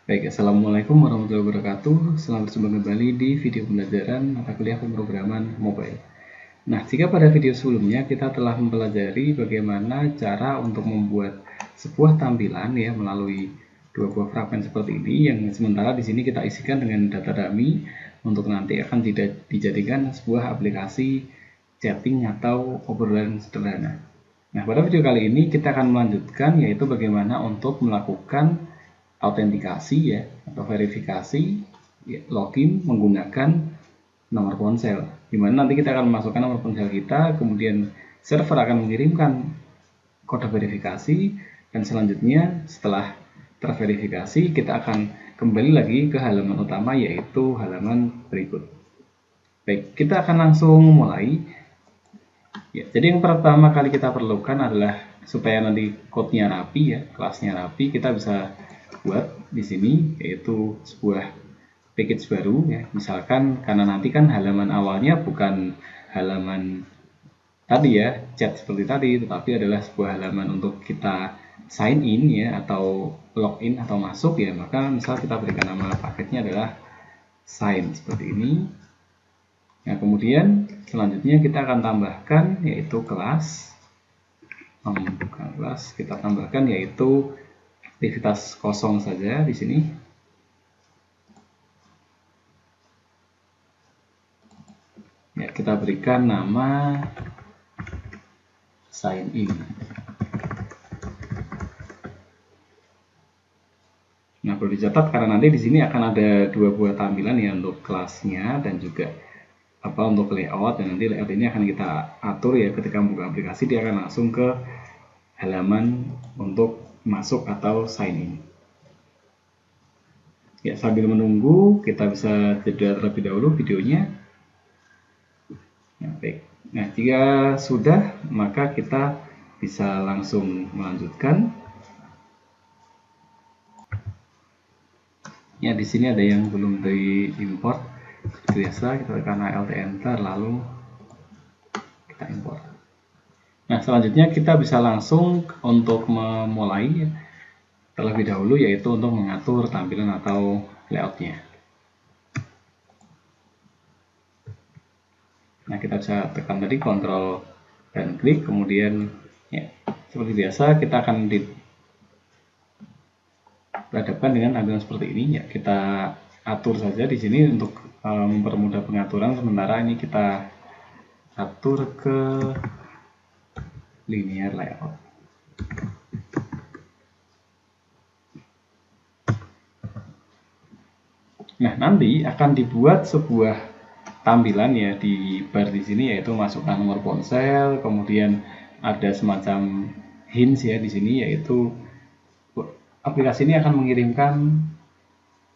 Baik, Assalamualaikum warahmatullahi wabarakatuh. Selamat berjumpa kembali di video pembelajaran mata kuliah pemrograman mobile. Nah, jika pada video sebelumnya kita telah mempelajari bagaimana cara untuk membuat sebuah tampilan ya melalui dua buah fragmen seperti ini, yang sementara di sini kita isikan dengan data dummy untuk nanti akan dijadikan sebuah aplikasi chatting atau obrolan sederhana. Nah, pada video kali ini kita akan melanjutkan, yaitu bagaimana untuk melakukan autentikasi ya atau verifikasi ya, login menggunakan nomor ponsel, di mana nanti kita akan memasukkan nomor ponsel kita, kemudian server akan mengirimkan kode verifikasi, dan selanjutnya setelah terverifikasi kita akan kembali lagi ke halaman utama, yaitu halaman berikut. Baik, kita akan langsung mulai. Ya, jadi yang pertama kali kita perlukan adalah supaya nanti code-nya rapi ya, kelasnya rapi, kita bisa buat di sini yaitu sebuah package baru ya. Misalkan karena nanti kan halaman awalnya bukan halaman tadi ya, chat seperti tadi, tetapi adalah sebuah halaman untuk kita sign in ya atau login atau masuk ya, maka misal kita berikan nama paketnya adalah sign seperti ini. Nah, kemudian selanjutnya kita akan tambahkan yaitu kelas, bukan kelas, kita tambahkan yaitu aktivitas kosong saja di sini. Ya, kita berikan nama sign in. Nah, perlu dicatat karena nanti di sini akan ada dua buah tampilan ya untuk kelasnya dan juga untuk layout, dan nanti layout ini akan kita atur ya ketika membuka aplikasi, dia akan langsung ke halaman untuk masuk atau sign in. Ya, sambil menunggu kita bisa jeda terlebih dahulu videonya. Nah, baik. Nah, jika sudah maka kita bisa langsung melanjutkan. Ya, di sini ada yang belum diimport. Seperti biasa kita tekan Alt Enter lalu kita import. Nah, selanjutnya kita bisa langsung untuk memulai terlebih dahulu, yaitu untuk mengatur tampilan atau layoutnya. Nah, kita bisa tekan tadi Ctrl dan klik, kemudian ya, seperti biasa kita akan dihadapkan dengan tampilan seperti ini ya. Kita atur saja di sini untuk mempermudah pengaturan. Sementara ini kita atur ke linear layout. Nah, nanti akan dibuat sebuah tampilan ya di bar di sini, yaitu masukkan nomor ponsel, kemudian ada semacam hints ya di sini, yaitu aplikasi ini akan mengirimkan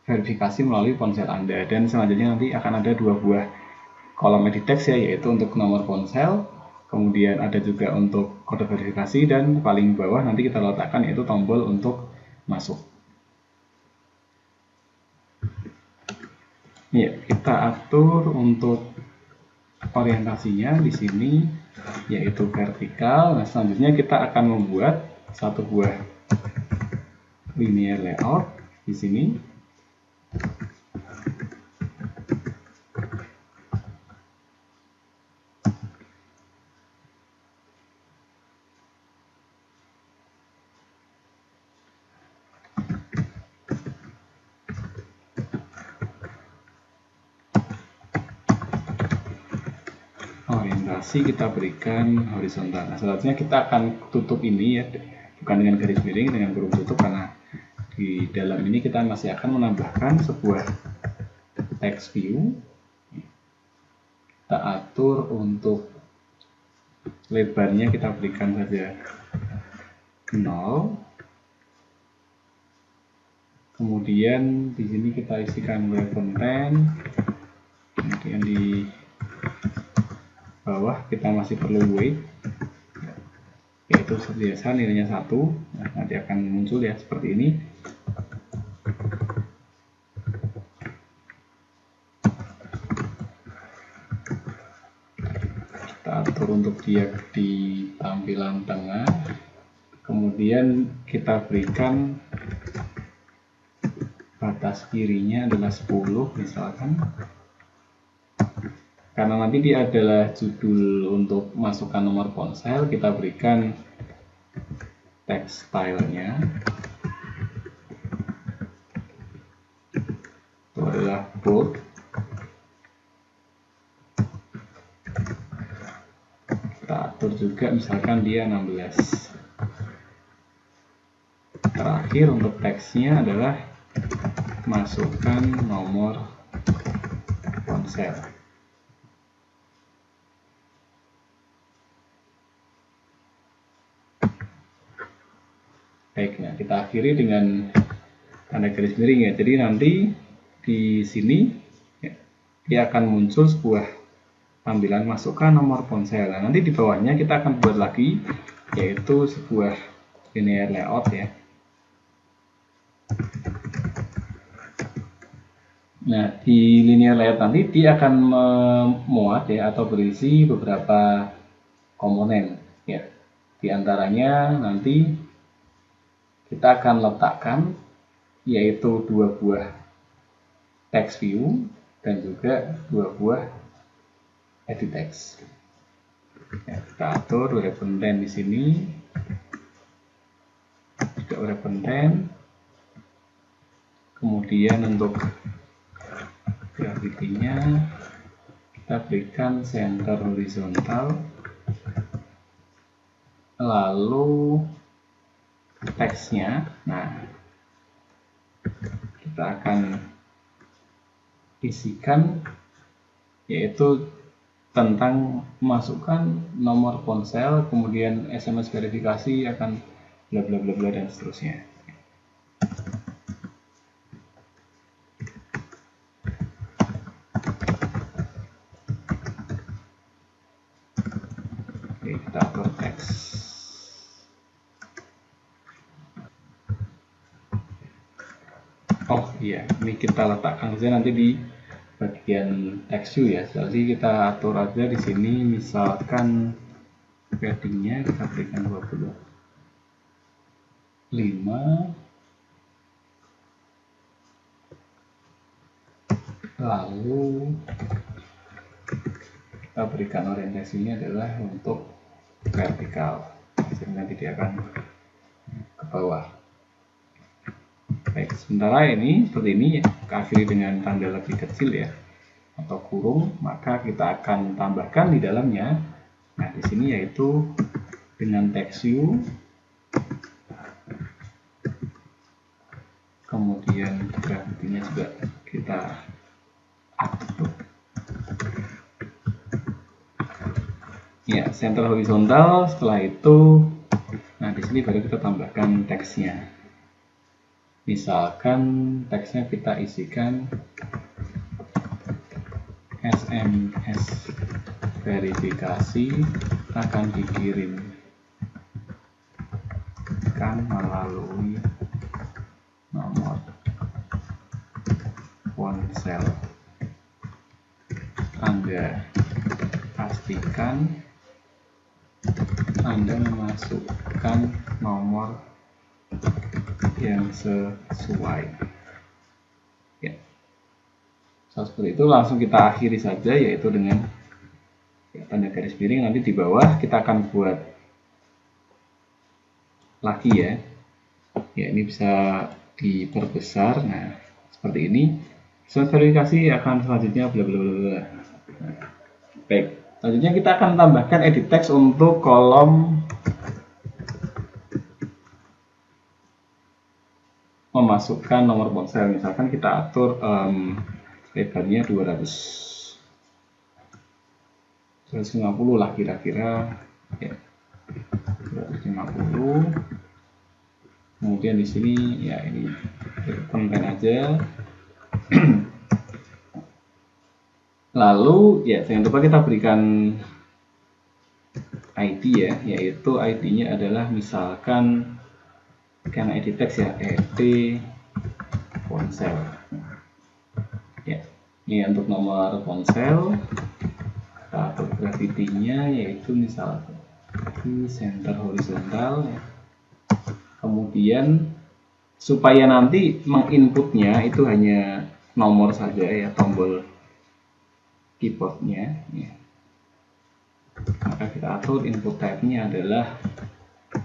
verifikasi melalui ponsel Anda, dan selanjutnya nanti akan ada dua buah kolom edit text ya, yaitu untuk nomor ponsel, kemudian ada juga untuk kode verifikasi, dan paling bawah nanti kita letakkan yaitu tombol untuk masuk. Ya, kita atur untuk orientasinya di sini yaitu vertikal. Nah, selanjutnya kita akan membuat satu buah linear layout di sini. Orientasi kita berikan horizontal. Nah, selanjutnya kita akan tutup ini ya, bukan dengan garis miring, dengan kurung tutup, karena di dalam ini kita masih akan menambahkan sebuah text view. Kita atur untuk lebarnya, kita berikan saja 0. Kemudian di sini kita isikan web content. Kemudian di bawah kita masih perlu weight, yaitu biasa nilainya 1. Nah, nanti akan muncul ya seperti ini. Kita atur untuk dia di tampilan tengah, kemudian kita berikan batas kirinya adalah 10 misalkan, karena nanti dia adalah judul untuk masukkan nomor ponsel, kita berikan text stylenya itu adalah bold. Kita atur juga misalkan dia 16. Terakhir untuk teksnya adalah masukkan nomor ponsel. Baik, nah kita akhiri dengan tanda garis miring ya. Jadi nanti di sini ya, dia akan muncul sebuah tampilan masukkan nomor ponsel. Nah, nanti di bawahnya kita akan buat lagi, yaitu sebuah linear layout ya. Nah, di linear layout nanti dia akan memuat ya atau berisi beberapa komponen ya. Di antaranya nanti kita akan letakkan yaitu 2 buah text view dan juga 2 buah edit text. Ya, kita atur wrap content di sini, juga wrap content. Kemudian untuk gravity-nya kita berikan center horizontal, lalu teksnya, nah kita akan isikan yaitu tentang masukkan nomor ponsel, kemudian SMS verifikasi akan bla bla bla bla dan seterusnya. Oke, kita atur teks. Oh iya, ini kita letakkan saja nanti di bagian text view ya. Jadi kita atur aja di sini, misalkan paddingnya kita berikan 25, lalu kita berikan orientasinya adalah untuk vertikal, jadi nanti dia akan ke bawah. Baik, sementara ini seperti ini ya, akhiri dengan tanda lebih kecil ya atau kurung, maka kita akan tambahkan di dalamnya. Nah, di sini yaitu dengan text view, kemudian gravity-nya juga kita atur. Ya, center horizontal. Setelah itu, nah di sini baru kita tambahkan teksnya. Misalkan teksnya kita isikan SMS verifikasi akan dikirimkan melalui nomor ponsel. Anda pastikan Anda memasukkan nomor yang sesuai ya. Seperti itu, langsung kita akhiri saja yaitu dengan ya, tanda garis miring. Nanti di bawah kita akan buat lagi ya. Ya, ini bisa diperbesar. Nah, seperti ini. SMS verifikasi akan selanjutnya bla bla bla bla. Nah, baik, selanjutnya kita akan tambahkan edit text untuk kolom memasukkan nomor ponsel. Misalkan kita atur lebarnya 150 lah kira-kira ya, 250. Kemudian di sini ya ini konten aja. Lalu ya jangan lupa kita berikan ID ya, yaitu ID-nya adalah misalkan karena edit text ya, edit ponsel. Ya, ini untuk nomor ponsel. Kita atur gravity-nya yaitu misalkan di center horizontal ya. Kemudian supaya nanti menginputnya itu hanya nomor saja ya, tombol keyboardnya ya. Maka kita atur input type-nya adalah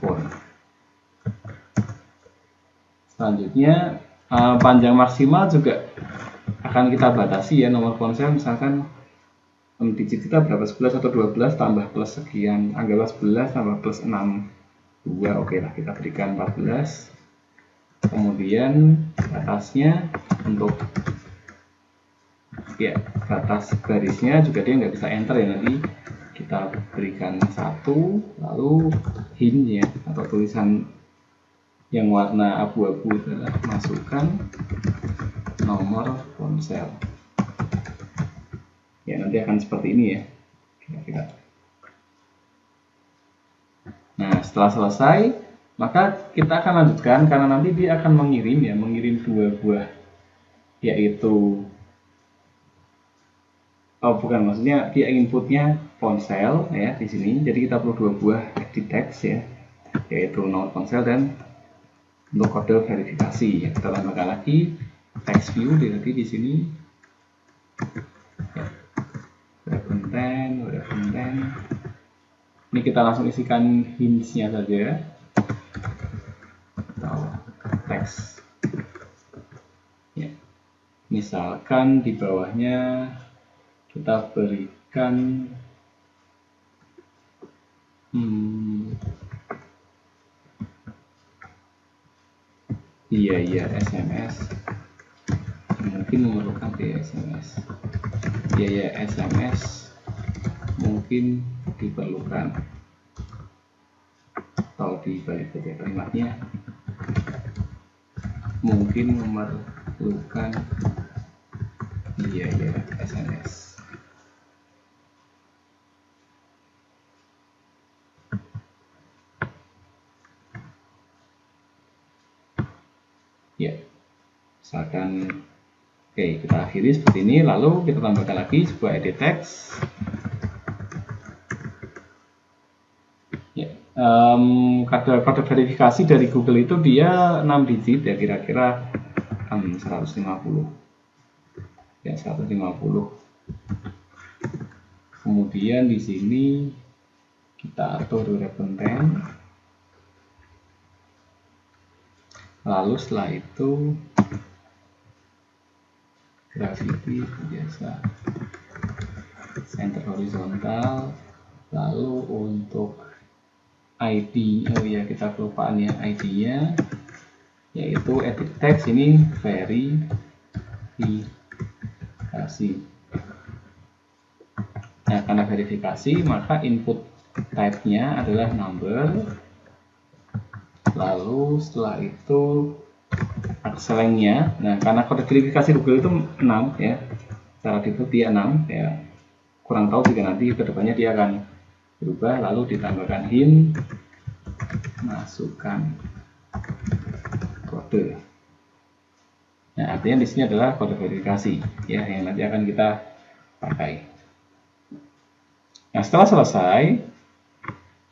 phone. Selanjutnya panjang maksimal juga akan kita batasi ya, nomor ponsel misalkan digit kita berapa, 11 atau 12 tambah plus sekian, anggaplah 11 tambah plus 6 2, oke lah kita berikan 14. Kemudian batasnya untuk ya, batas barisnya juga dia nggak bisa enter ya, nanti kita berikan 1, lalu hint ya, atau tulisan yang warna abu-abu adalah masukkan nomor ponsel ya, nanti akan seperti ini ya kira-kira. Nah setelah selesai maka kita akan lanjutkan, karena nanti dia akan mengirim ya, mengirim 2 buah, yaitu bukan, maksudnya dia inputnya ponsel ya di sini, jadi kita perlu 2 buah edit text ya, yaitu nomor ponsel dan untuk kode verifikasi ya. Kita tambahkan lagi text view di sini ya. Udah content. Ini kita langsung isikan hints-nya saja atau teks ya. Misalkan di bawahnya kita berikan iya SMS, mungkin memerlukan SMS, iya SMS mungkin diperlukan, atau di balik kalimatnya mungkin memerlukan iya SMS. Ya, misalkan oke, kita akhiri seperti ini, lalu kita tambahkan lagi sebuah edit text ya. Kode verifikasi dari Google itu dia 6 digit ya, kira-kira 150 ya, 150. Kemudian di sini kita atur content, lalu setelah itu gravity biasa center horizontal, lalu untuk ID, oh ya kita kelupaan ya, ID-nya yaitu edit text ini verifikasi. Nah, karena verifikasi maka input type-nya adalah number, lalu setelah itu akselengnya. Nah, karena kode verifikasi Google itu 6 ya, secara default dia 6 ya, kurang tahu jika nanti kedepannya dia akan berubah, lalu ditambahkan hint masukkan kode. Nah, artinya di sini adalah kode verifikasi ya, yang nanti akan kita pakai. Nah, setelah selesai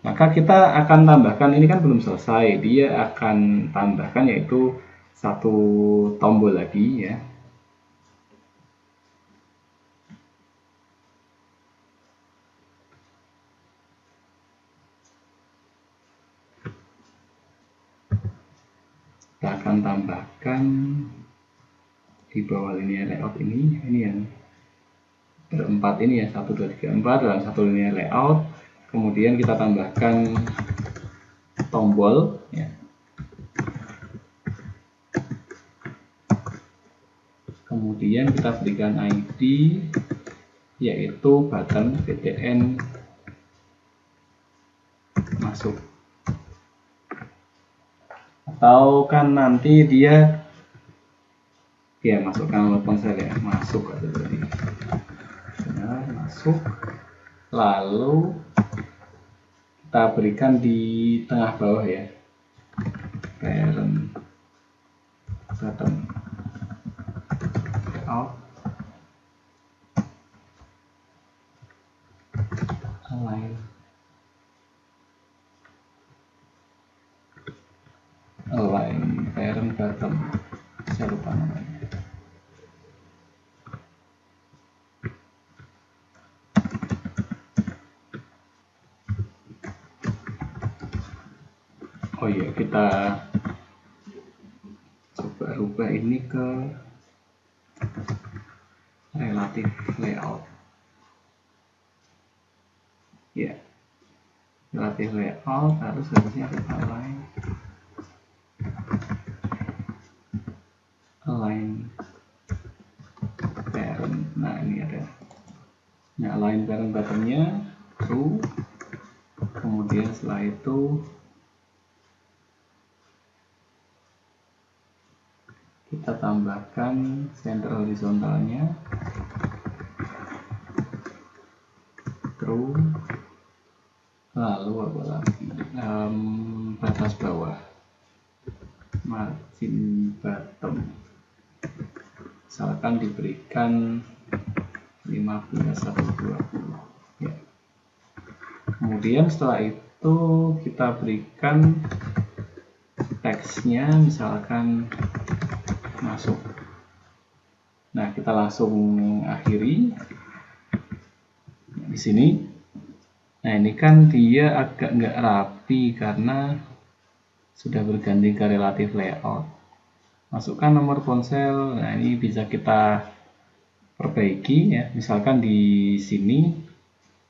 maka kita akan tambahkan, ini kan belum selesai, dia akan tambahkan yaitu 1 tombol lagi ya. Kita akan tambahkan di bawah linear layout ini yang berempat ini ya, 1, 2, 3, 4 dalam satu linear layout. Kemudian kita tambahkan tombol ya. Kemudian kita berikan ID yaitu button BTN masuk, atau kan nanti dia ya masukkan nomor ponsel ya, masuk atau tadi masuk, lalu kita berikan di tengah bawah ya, parent button out align parent button lupa namanya. Oh iya, kita coba rubah ini ke relative layout. Ya, relative layout harusnya ada align parent. Nah, ini ada. Nah, align parent buttonnya true. Kemudian setelah itu kita tambahkan center horizontalnya true, lalu apa lagi, batas bawah margin bottom misalkan diberikan 15 atau 20 ya. Kemudian setelah itu kita berikan teksnya misalkan masuk. Nah, kita langsung akhiri di sini. Nah, ini kan dia agak nggak rapi karena sudah berganti ke relative layout. Masukkan nomor ponsel. Nah, ini bisa kita perbaiki ya. Misalkan di sini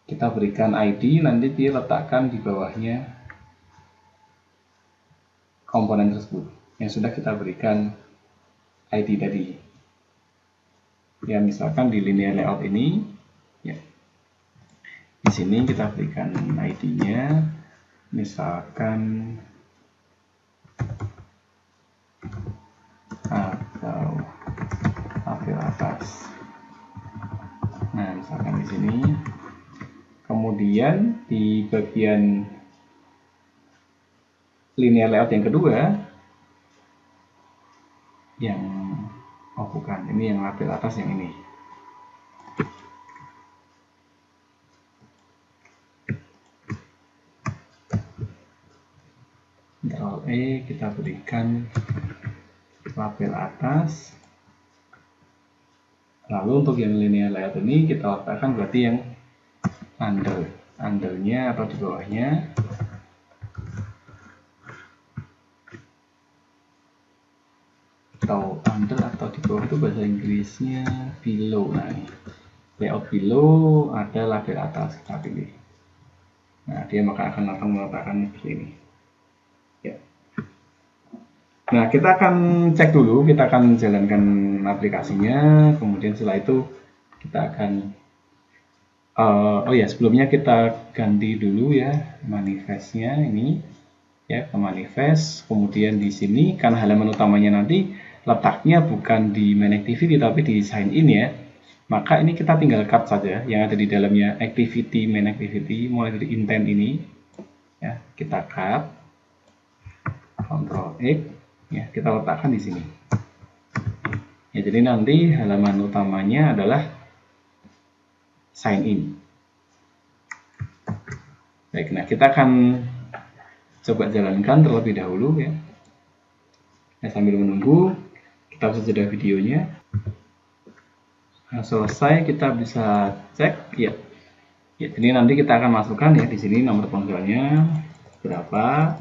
kita berikan ID, nanti dia letakkan di bawahnya komponen tersebut yang sudah kita berikan ID tadi. Ya, misalkan di linear layout ini, ya, di sini kita berikan ID-nya, misalkan atau tabel atas. Nah, misalkan di sini. Kemudian di bagian linear layout yang kedua, bukan, ini yang label atas yang ini. Ctrl E, kita berikan label atas. Lalu untuk yang linear layout ini kita letakkan berarti yang undernya atau di bawahnya. Atau under atau di bawah itu bahasa Inggrisnya below. Nah, ini layout below ada label atas, kita pilih. Nah, dia maka akan langsung meletakkan seperti ini. Ya. Nah, kita akan cek dulu, kita akan jalankan aplikasinya, kemudian setelah itu kita akan oh ya, sebelumnya kita ganti dulu ya manifestnya ini ya ke manifest. Kemudian di sini karena halaman utamanya nanti letaknya bukan di main activity tapi di sign in ya, maka ini kita tinggal cut saja yang ada di dalamnya activity, main activity mulai dari intent ini ya, kita cut, Ctrl X ya, kita letakkan di sini ya. Jadi nanti halaman utamanya adalah sign in. Baik, nah kita akan coba jalankan terlebih dahulu ya. Nah, sambil menunggu kita bisa jeda videonya. Nah, selesai kita bisa cek ya. Ya, jadi nanti kita akan masukkan ya di sini nomor ponselnya berapa.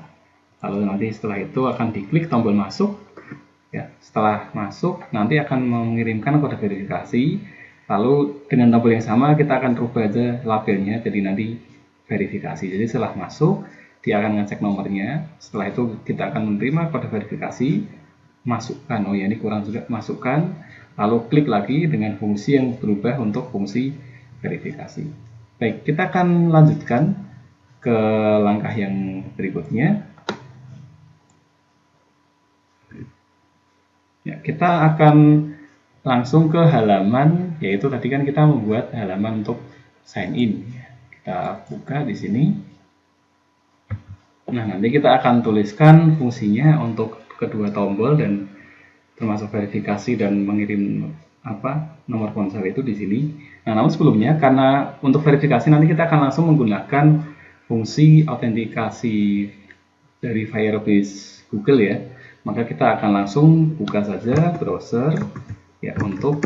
Lalu nanti setelah itu akan diklik tombol masuk. Ya, setelah masuk nanti akan mengirimkan kode verifikasi. Lalu dengan tombol yang sama kita akan rubah aja labelnya jadi nanti verifikasi. Jadi setelah masuk dia akan ngecek nomornya. Setelah itu kita akan menerima kode verifikasi. Masukkan, oh ya ini kurang juga, masukkan, lalu klik lagi dengan fungsi yang berubah untuk fungsi verifikasi. Baik, kita akan lanjutkan ke langkah yang berikutnya. Ya, kita akan langsung ke halaman, yaitu tadi kan kita membuat halaman untuk sign in. Kita buka di sini. Nah, nanti kita akan tuliskan fungsinya untuk kedua tombol dan termasuk verifikasi dan mengirim nomor ponsel itu di sini. Nah, namun sebelumnya karena untuk verifikasi nanti kita akan langsung menggunakan fungsi autentikasi dari Firebase Google ya. maka kita akan langsung buka saja browser ya untuk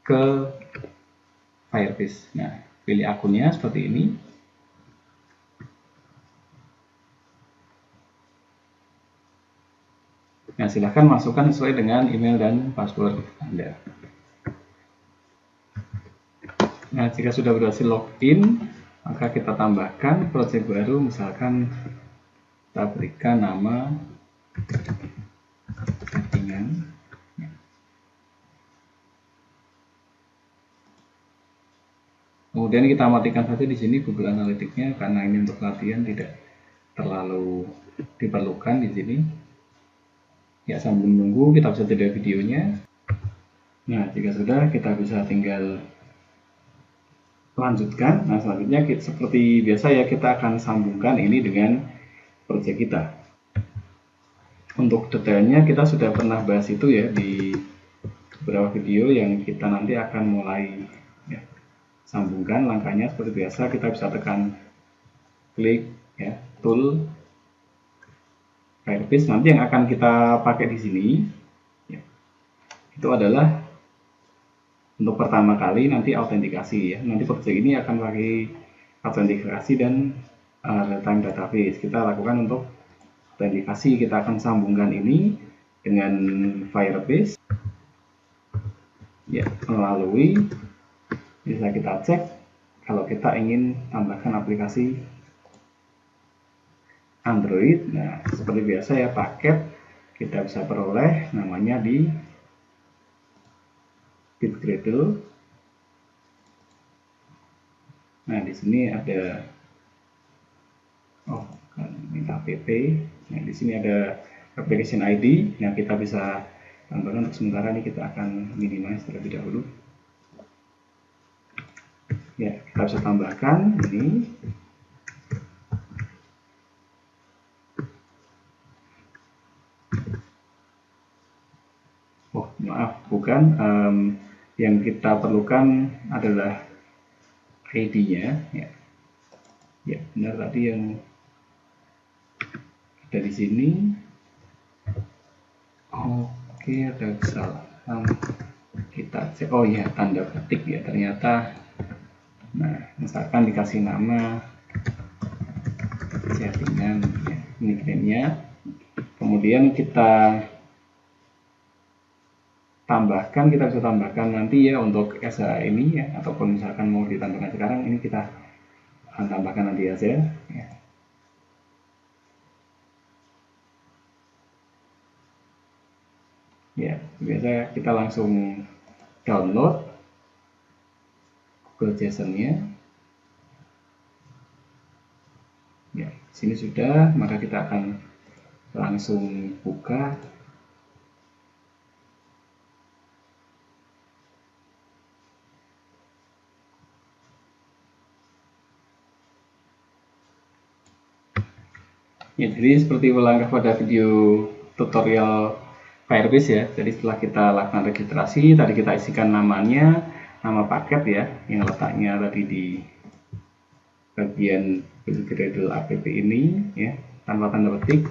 ke Firebase. Nah, pilih akunnya seperti ini. Nah, silahkan masukkan sesuai dengan email dan password Anda. Nah, jika sudah berhasil login, maka kita tambahkan project baru, misalkan kita berikan nama settingan. Kemudian kita matikan saja di sini Google Analytics-nya karena ini untuk latihan tidak terlalu diperlukan di sini. Ya, sambil menunggu kita bisa jeda videonya. Nah, jika sudah, kita bisa tinggal lanjutkan. Nah, selanjutnya seperti biasa ya, kita akan sambungkan ini dengan project kita. Untuk detailnya kita sudah pernah bahas itu ya di beberapa video yang kita nanti akan mulai ya, sambungkan. Langkahnya seperti biasa, kita bisa tekan klik ya tool Firebase. Nanti yang akan kita pakai di sini ya, itu adalah untuk pertama kali nanti autentikasi ya. Nanti project ini akan pakai autentikasi dan real-time database. Kita lakukan untuk autentikasi, kita akan sambungkan ini dengan Firebase ya, melalui bisa kita cek kalau kita ingin tambahkan aplikasi Android. Nah, seperti biasa ya, paket kita bisa peroleh namanya di Bitgradle. Nah, di sini ada minta app. Nah, di sini ada application ID. Nah, kita bisa tambahkan. Untuk sementara ini kita akan minimize terlebih dahulu. Ya, kita bisa tambahkan ini. Oh, maaf, bukan. Yang kita perlukan adalah ID-nya. Ya. Ya, benar tadi yang ada di sini. Oke, ada kesalahan. Kita cek. Oh ya, tanda ketik ya, ternyata. Nah, misalkan dikasih nama settingan ya, nickname-nya. Kemudian kita tambahkan, kita bisa tambahkan nanti ya untuk SH ini ya, ataupun misalkan mau ditambahkan sekarang, ini kita akan tambahkan nanti aja ya. Ya, biasa kita langsung download Google JSON-nya. Ya, sini sudah, maka kita akan langsung buka. Ya, jadi seperti ulang pada video tutorial Firebase ya. Jadi setelah kita lakukan registrasi, tadi kita isikan namanya, nama paket ya, yang letaknya tadi di bagian Bitgradle app ini ya, tanpa tanda petik.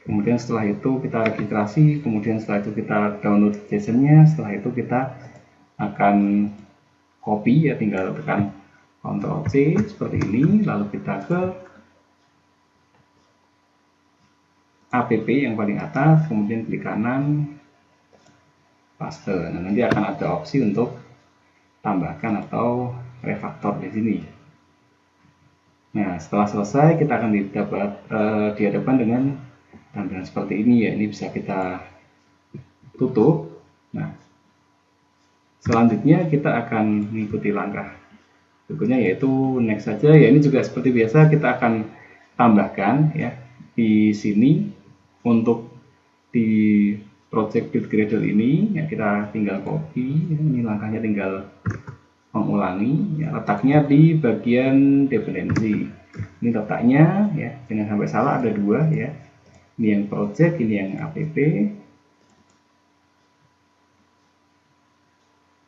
Kemudian setelah itu kita registrasi, kemudian setelah itu kita download JSON-nya, setelah itu kita akan copy ya, tinggal tekan Ctrl C seperti ini, lalu kita ke app yang paling atas, kemudian klik kanan, paste. Nah, nanti akan ada opsi untuk tambahkan atau refaktor di sini. Nah, setelah selesai kita akan dihadapkan dengan tampilan seperti ini ya. Ini bisa kita tutup. Nah, selanjutnya kita akan mengikuti langkah berikutnya, yaitu next saja ya. Ini juga seperti biasa kita akan tambahkan ya di sini. Untuk di project Bitgradle ini ya, kita tinggal copy ya, ini langkahnya tinggal mengulangi ya, letaknya di bagian dependensi. Ini letaknya ya, jangan sampai salah, ada dua ya, ini yang project, ini yang app.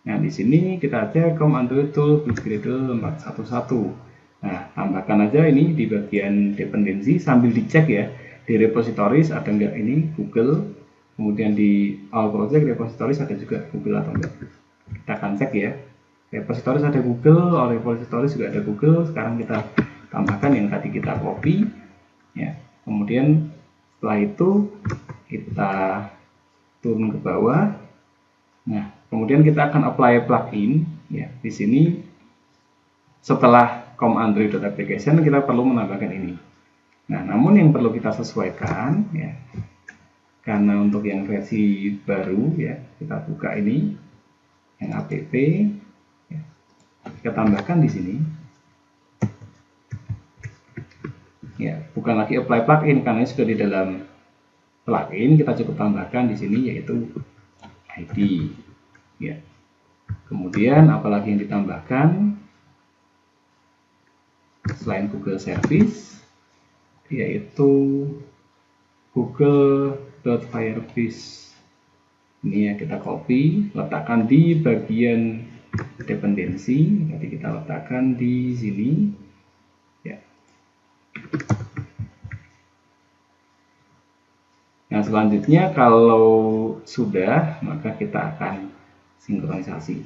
Nah, di sini kita aja Android tool Bitgradle 411. Nah, tambahkan aja ini di bagian dependensi sambil dicek ya. di repositories ada enggak ini Google, kemudian di all project repositories ada juga Google atau enggak. Kita akan cek ya. Repositories ada Google, all repositories juga ada Google. Sekarang kita tambahkan yang tadi kita copy ya. Kemudian setelah itu kita turun ke bawah. Nah, kemudian kita akan apply plugin ya. Di sini setelah com_android.application kita perlu menambahkan ini. Nah, namun yang perlu kita sesuaikan ya, karena untuk yang versi baru ya, kita buka ini yang app ya, kita tambahkan di sini ya, bukan lagi apply plugin karena sudah di dalam plugin. Kita cukup tambahkan di sini yaitu ID ya. Kemudian apalagi yang ditambahkan selain Google Service yaitu google.firebase. Ini ya, kita copy, letakkan di bagian dependensi. Jadi kita letakkan di sini ya. Nah, selanjutnya kalau sudah, maka kita akan sinkronisasi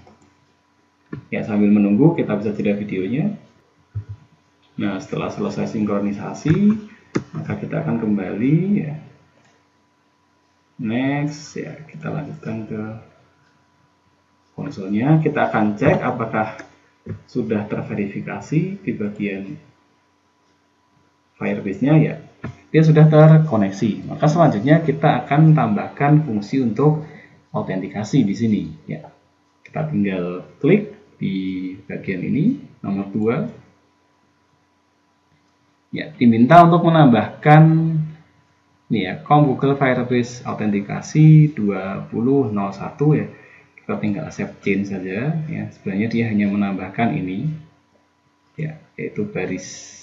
ya. Sambil menunggu kita bisa jeda videonya. Nah, setelah selesai sinkronisasi, maka kita akan kembali ya. Next ya, kita lanjutkan ke konsolnya. Kita akan cek apakah sudah terverifikasi di bagian Firebase-nya ya. Dia sudah terkoneksi. Maka selanjutnya kita akan tambahkan fungsi untuk autentikasi di sini ya. Kita tinggal klik di bagian ini nomor 2. Ya, diminta untuk menambahkan nih ya, Google Firebase autentikasi 2001 ya. Kita tinggal accept change saja ya. Sebenarnya dia hanya menambahkan ini ya, yaitu baris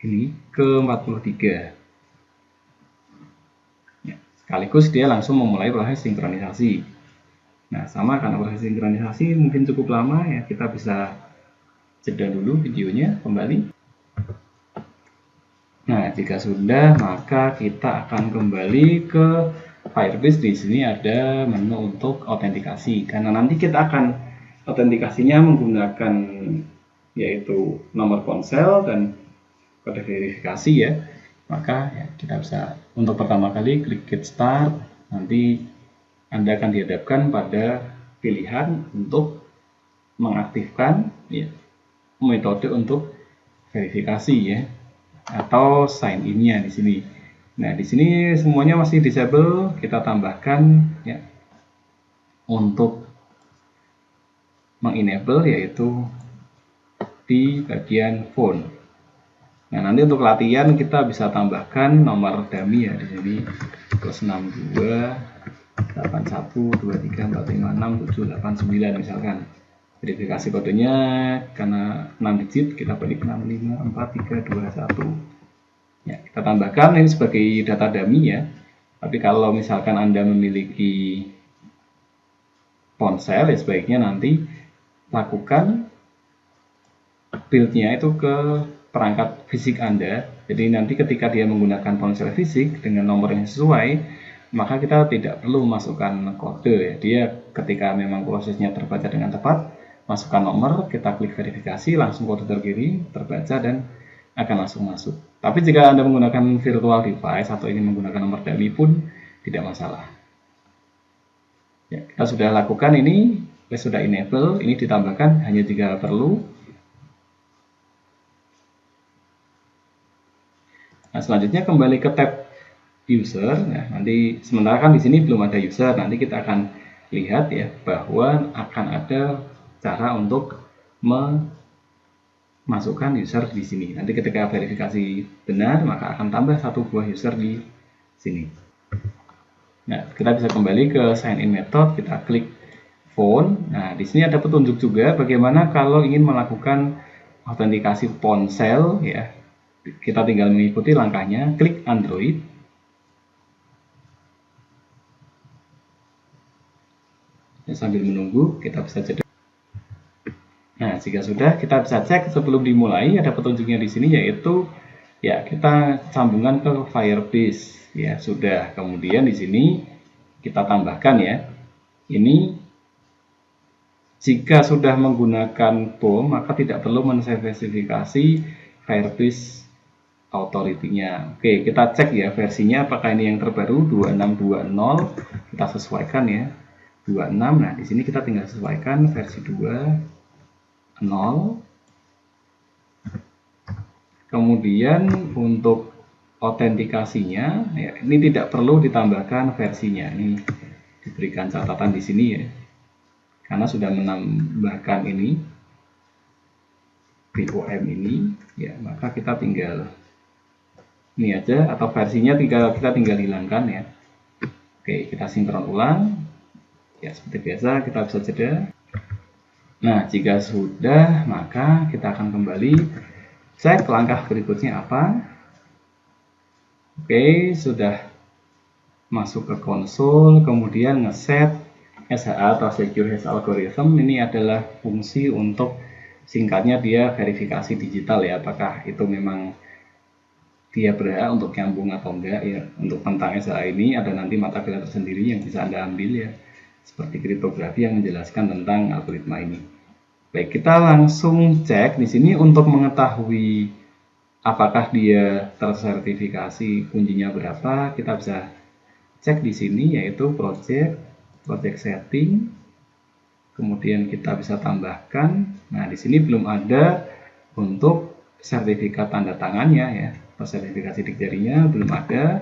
ini ke 43 ya. Sekaligus dia langsung memulai proses sinkronisasi. Nah, sama karena proses sinkronisasi mungkin cukup lama ya, kita bisa jeda dulu videonya kembali. Nah, jika sudah, maka kita akan kembali ke Firebase. Di sini ada menu untuk autentikasi. Karena nanti kita akan autentikasinya menggunakan yaitu nomor ponsel dan kode verifikasi ya. Maka ya, kita bisa untuk pertama kali klik Get Start. Nanti Anda akan dihadapkan pada pilihan untuk mengaktifkan ya, metode untuk verifikasi ya, atau sign in-nya di sini. Nah, di sini semuanya masih disable. Kita tambahkan ya untuk mengenable yaitu di bagian phone. Nah, nanti untuk latihan kita bisa tambahkan nomor dummy ya di sini +62 81 23 45 6 7 8 9 misalkan. Verifikasi kodenya karena 6 digit kita pilih 654321 ya, kita tambahkan ini sebagai data dummy ya. Tapi kalau misalkan Anda memiliki ponsel ya, sebaiknya nanti lakukan build-nya itu ke perangkat fisik Anda. Jadi nanti ketika dia menggunakan ponsel fisik dengan nomor yang sesuai, maka kita tidak perlu memasukkan kode ya. Dia ketika memang prosesnya terbaca dengan tepat, masukkan nomor, kita klik verifikasi, langsung kode terkirim, terbaca, dan akan langsung masuk. Tapi jika Anda menggunakan virtual device atau ini menggunakan nomor dummy pun tidak masalah. Ya, kita sudah lakukan ini, kita sudah enable, ini ditambahkan hanya jika perlu. Nah, selanjutnya kembali ke tab user. Nah, nanti sementara kan di sini belum ada user, nanti kita akan lihat ya bahwa akan ada cara untuk memasukkan user di sini. Nanti ketika verifikasi benar, maka akan tambah satu buah user di sini. Nah, kita bisa kembali ke sign in method, kita klik phone. Nah, di sini ada petunjuk juga bagaimana kalau ingin melakukan autentikasi ponsel ya. Kita tinggal mengikuti langkahnya, klik Android. Ya, sambil menunggu, kita bisa jeda. Nah, jika sudah, kita bisa cek sebelum dimulai, ada petunjuknya di sini yaitu Ya, kita sambungkan ke Firebase. Ya, sudah. Kemudian di sini kita tambahkan ya. Ini jika sudah menggunakan BOM, maka tidak perlu menspesifikasi Firebase Authority-nya. Oke, kita cek ya versinya apakah ini yang terbaru 2620. Kita sesuaikan ya. 26. Nah, di sini kita tinggal sesuaikan versi 2.0. Kemudian untuk autentikasinya, ya, ini tidak perlu ditambahkan versinya. Ini diberikan catatan di sini ya, karena sudah menambahkan ini BOM ini, ya maka kita tinggal ini aja atau versinya kita tinggal hilangkan ya. Oke, kita sinkron ulang. Ya seperti biasa kita bisa jeda. Nah jika sudah, maka kita akan kembali cek langkah berikutnya apa. Oke, sudah masuk ke konsol, kemudian ngeset SHA atau Secure Hash Algorithm. Ini adalah fungsi untuk singkatnya dia verifikasi digital ya, apakah itu memang dia berhak untuk nyambung atau enggak ya. Untuk tentang SHA ini ada nanti mata kuliah tersendiri yang bisa Anda ambil ya, seperti kriptografi yang menjelaskan tentang algoritma ini. Baik, kita langsung cek di sini untuk mengetahui apakah dia tersertifikasi kuncinya berapa. Kita bisa cek di sini yaitu project setting. Kemudian kita bisa tambahkan. Nah, di sini belum ada untuk sertifikat tanda tangannya ya. Sertifikasi dikjarinya belum ada.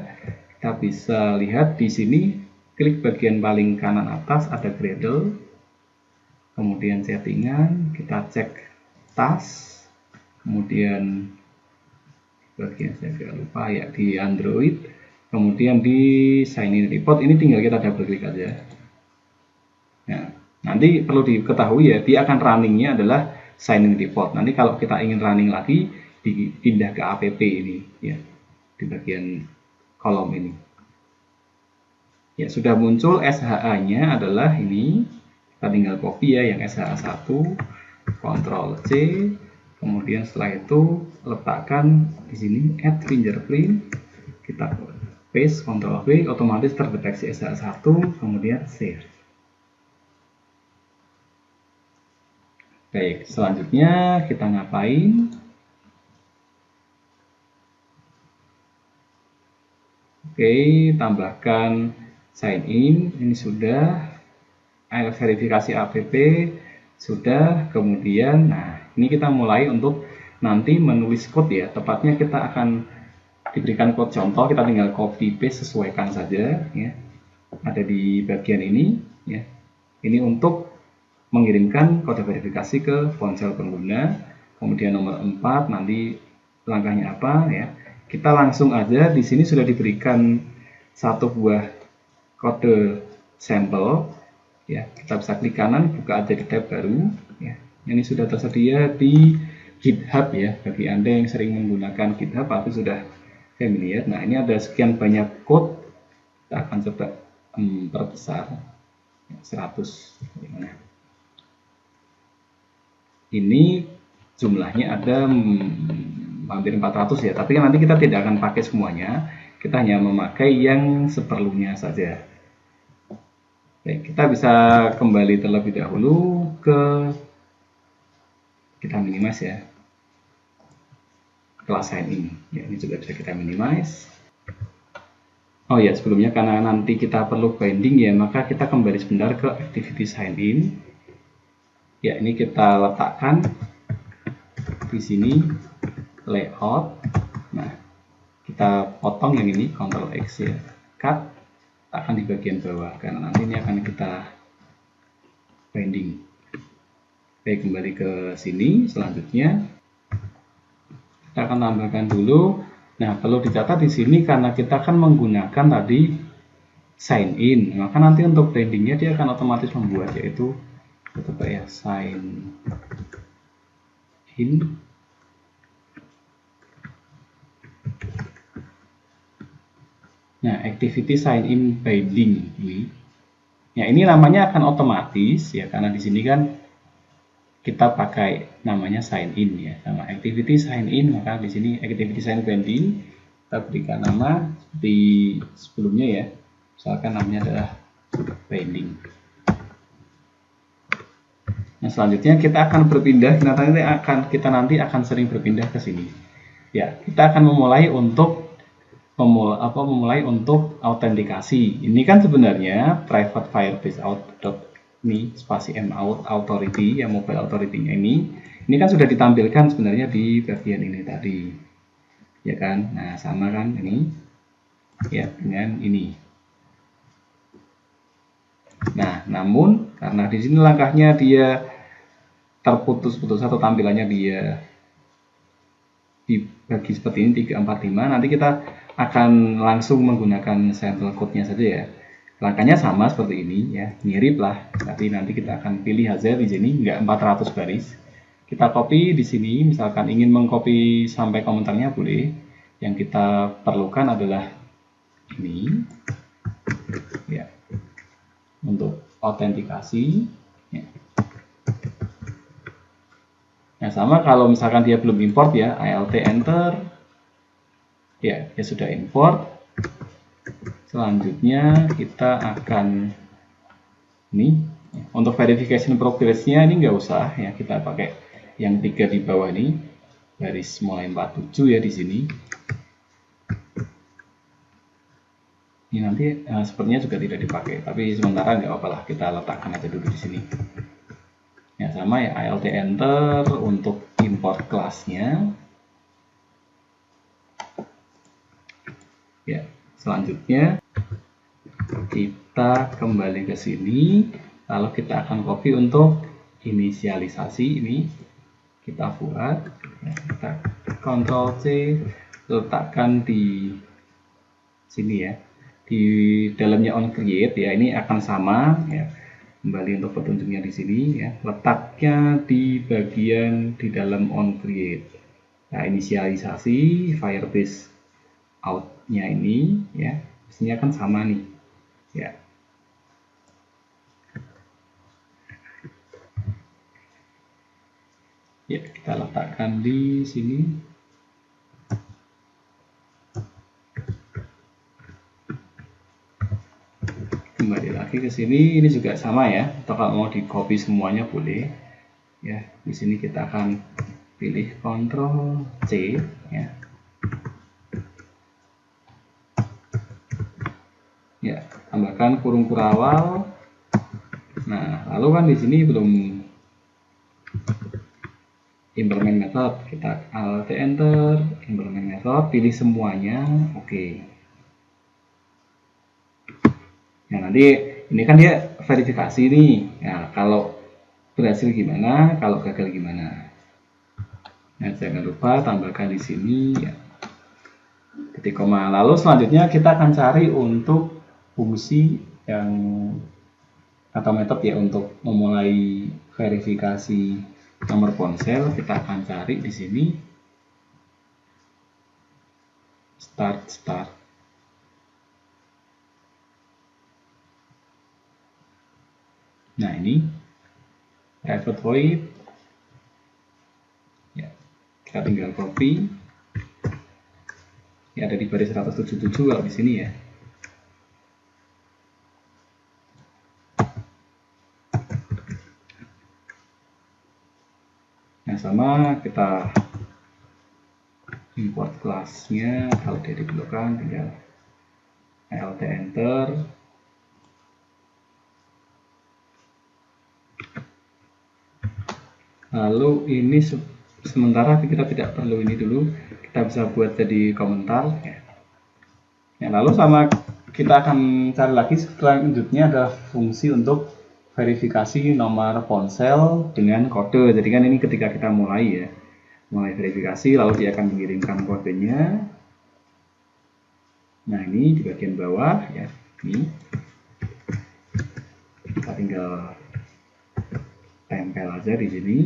Kita bisa lihat di sini, klik bagian paling kanan atas ada Gradle. Kemudian settingan, kita cek tas, kemudian bagian saya tidak lupa ya di Android, kemudian di sign in report ini tinggal kita double klik aja. Nah, nanti perlu diketahui ya, dia akan runningnya adalah sign in report. Nanti kalau kita ingin running lagi, dipindah ke app ini ya, di bagian kolom ini. Ya sudah muncul SHA-nya adalah ini. Kita tinggal copy ya yang SHA1, Ctrl C, kemudian setelah itu letakkan di sini add fingerprint, kita paste Ctrl V, otomatis terdeteksi SHA1, kemudian save. Baik, selanjutnya kita ngapain? Oke, tambahkan sign in, ini sudah. Verifikasi app sudah, kemudian nah ini kita mulai untuk nanti menulis code ya, tepatnya kita akan diberikan code contoh, kita tinggal copy paste sesuaikan saja ya, ada di bagian ini ya. Ini untuk mengirimkan kode verifikasi ke ponsel pengguna. Kemudian nomor 4 nanti langkahnya apa ya, kita langsung aja di sini sudah diberikan satu buah kode sampel ya, kita bisa klik kanan buka aja di tab baru ya. Ini sudah tersedia di GitHub ya, bagi Anda yang sering menggunakan GitHub atau sudah familiar. Nah ini ada sekian banyak code, kita akan coba perbesar 100. Nah, ini jumlahnya ada hampir 400 ya, tapi nanti kita tidak akan pakai semuanya, kita hanya memakai yang seperlunya saja. Baik, kita bisa kembali terlebih dahulu ke kita minimize ya, kelas sign in ya, ini juga bisa kita minimize. Oh ya, sebelumnya karena nanti kita perlu binding ya, maka kita kembali sebentar ke activity sign in ya. Ini kita letakkan di sini layout. Nah, kita potong yang ini Ctrl X ya, cut, akan di bagian bawah karena nanti ini akan kita binding. Baik, kembali ke sini. Selanjutnya kita akan tambahkan dulu. Nah, perlu dicatat di sini karena kita akan menggunakan tadi sign in, maka nanti untuk bindingnya dia akan otomatis membuat yaitu coba ya, sign in. Nah, activity sign in binding ini, ya ini namanya akan otomatis ya, karena di sini kan kita pakai namanya sign in ya, sama activity sign in. Maka di sini activity sign in kita berikan nama seperti sebelumnya ya, misalkan namanya adalah binding. Nah, selanjutnya kita akan berpindah, kita nanti akan sering berpindah ke sini. Ya, kita akan memulai untuk memulai untuk autentikasi. Ini kan sebenarnya private Firebase out ini spasi mout authority yang mobile authority-nya ini kan sudah ditampilkan sebenarnya di bagian ini tadi. Ya kan? Nah, sama kan ini ya dengan ini. Nah, namun karena di sini langkahnya dia terputus-putus atau tampilannya dia dibagi seperti ini 3, 4, 5, nanti kita akan langsung menggunakan sampel code-nya saja ya. Langkahnya sama seperti ini ya, mirip lah. Tapi nanti kita akan pilih saja di sini enggak 400 baris. Kita copy di sini, misalkan ingin mengcopy sampai komentarnya boleh. Yang kita perlukan adalah ini ya. Untuk autentikasi ya. Nah, sama kalau misalkan dia belum import ya, alt enter. Ya, dia sudah import. Selanjutnya kita akan ini untuk verification progress-nya ini nggak usah ya, kita pakai yang 3 di bawah ini, garis mulai 47 ya di sini. Ini nanti sepertinya juga tidak dipakai, tapi sementara nggak apa-apa lah, kita letakkan aja dulu di sini. Ya sama ya, alt enter untuk import kelasnya. Ya, selanjutnya kita kembali ke sini, lalu kita akan copy untuk inisialisasi ini kita buat, ya, kita Ctrl C, letakkan di sini ya, di dalamnya on create ya, ini akan sama ya, kembali untuk petunjuknya di sini ya, letaknya di bagian di dalam on create. Nah, inisialisasi Firebase out-nya ini ya, mestinya kan sama nih ya. Ya, kita letakkan di sini. Kembali lagi ke sini, ini juga sama ya. Atau kalau mau di copy semuanya boleh. Ya, di sini kita akan pilih Ctrl C ya. Ya, tambahkan kurung kurawal. Nah, lalu kan di sini belum implement method, kita alt enter, implement method, pilih semuanya, oke. Nah, nanti ini kan dia verifikasi nih. Nah, kalau berhasil gimana, kalau gagal gimana. Nah, jangan lupa tambahkan di sini ya, titik koma. Lalu selanjutnya kita akan cari untuk fungsi yang atau metode ya untuk memulai verifikasi nomor ponsel. Kita akan cari di sini start. Nah, ini private void ya, kita tinggal copy ya, ada di baris 177 kalau di sini ya. Nah, sama kita import kelasnya, kalau dia diperlukan tinggal alt enter. Lalu ini sementara kita tidak perlu ini dulu, kita bisa buat jadi komentar ya. Ya, lalu sama kita akan cari lagi selanjutnya ada fungsi untuk verifikasi nomor ponsel dengan kode. Jadi kan ini ketika kita mulai verifikasi, lalu dia akan mengirimkan kodenya. Nah, ini di bagian bawah ya, ini kita tinggal tempel aja di sini.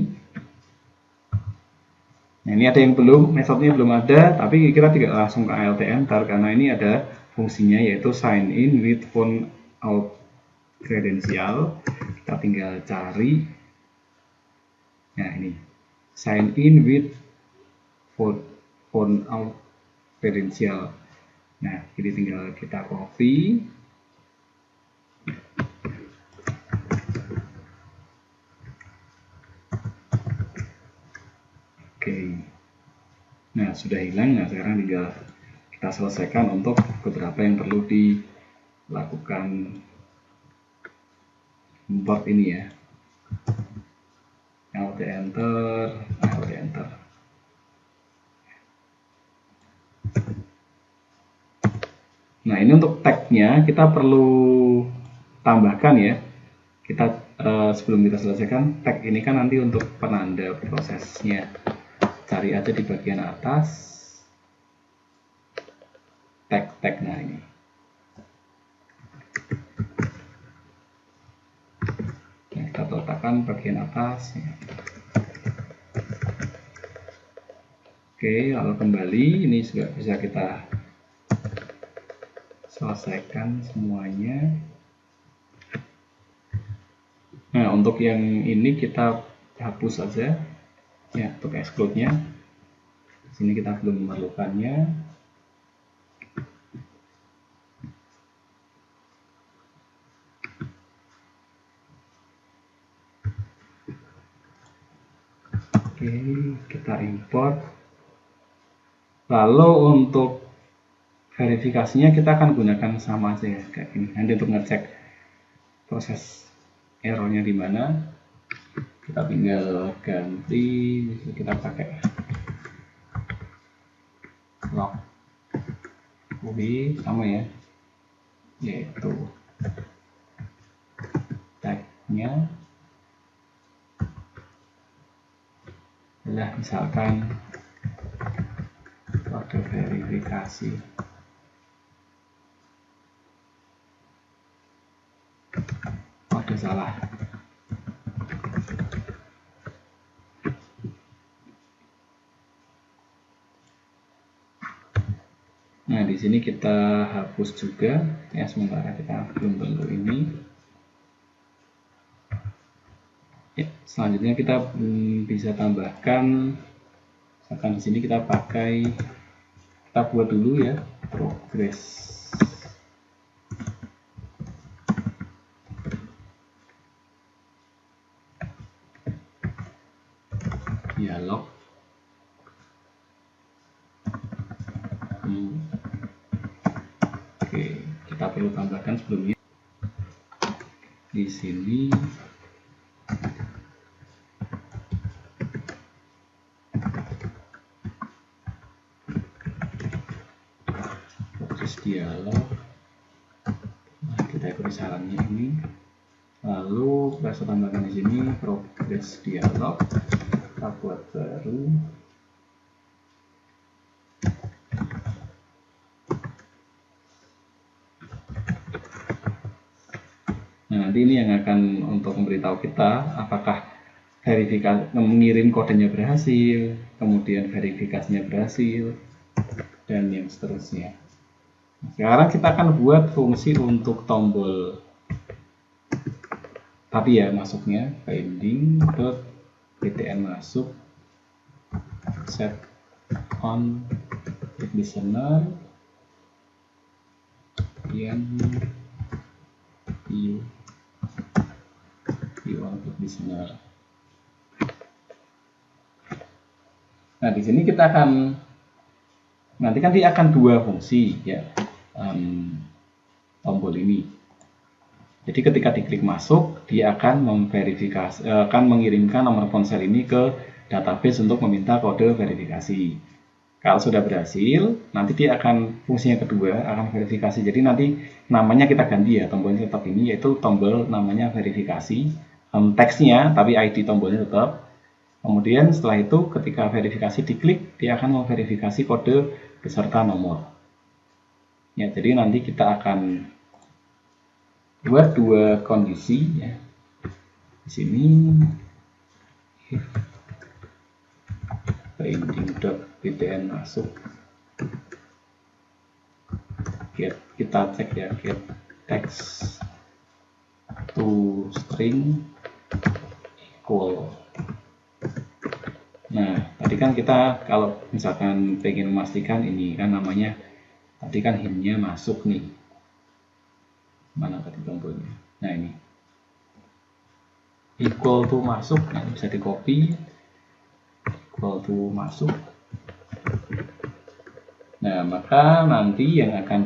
Nah, ini ada yang belum, metodenya belum ada, tapi kita tidak langsung ke alt enter karena ini ada fungsinya yaitu sign in with phone out credential. Kita tinggal cari Nah ini sign in with phone out credential. Nah jadi tinggal kita copy. Oke. Nah sudah hilang. Nah sekarang tinggal kita selesaikan untuk beberapa yang perlu dilakukan import ini ya. Alt enter, Alt enter. Nah ini untuk tagnya kita perlu tambahkan ya. Kita sebelum kita selesaikan tag ini kan nanti untuk penanda prosesnya. Cari aja di bagian atas tag nah ini. Nah, kita letakkan bagian atas ya. Oke, lalu kembali ini juga bisa kita selesaikan semuanya. Nah untuk yang ini kita hapus saja ya untuk exclude-nya. Di sini kita belum memerlukannya. Oke, kita import. Lalu untuk verifikasinya kita akan gunakan sama aja ya kayak ini. Nanti untuk ngecek proses errornya di mana, kita tinggal ganti, kita pakai log sama ya, yaitu tagnya adalah misalkan kode verifikasi. Kode salah. Nah, di sini kita hapus juga ya, sementara kita belum tentu ini. Ya, selanjutnya kita bisa tambahkan, misalkan di sini kita buat dulu ya progress dialog. Oke, kita perlu tambahkan sebelumnya di sini progress dialog. Nah, kita ikuti sarannya ini. Lalu kita tambahkan di sini progress dialog. Kita buat baru. Nah, nanti ini yang akan untuk memberitahu kita apakah verifikasi mengirim kodenya berhasil, kemudian verifikasinya berhasil, dan yang seterusnya. Sekarang kita akan buat fungsi untuk tombol tapi ya masuknya binding.btn masuk set on listener yang view untuk listener. Nah di sini kita akan nanti kan dia akan dua fungsi ya tombol ini. Jadi ketika diklik masuk dia akan memverifikasi akan mengirimkan nomor ponsel ini ke database untuk meminta kode verifikasi. Kalau sudah berhasil, nanti dia akan fungsinya kedua akan verifikasi. Jadi nanti namanya kita ganti ya tombolnya tetap ini yaitu tombol namanya verifikasi. Teksnya tapi ID tombolnya tetap. Kemudian setelah itu ketika verifikasi diklik dia akan memverifikasi kode beserta nomor. Ya, jadi nanti kita akan buat dua kondisi ya. Di sini if binding.btn masuk get, kita cek ya get text to string equal tadi kan kita kalau misalkan pengen memastikan ini kan namanya, tadi kan himnya masuk nih. Mana tadi tombolnya? Nah ini. Equal to masuk, nah bisa di copy. Equal to masuk. Nah, maka nanti yang akan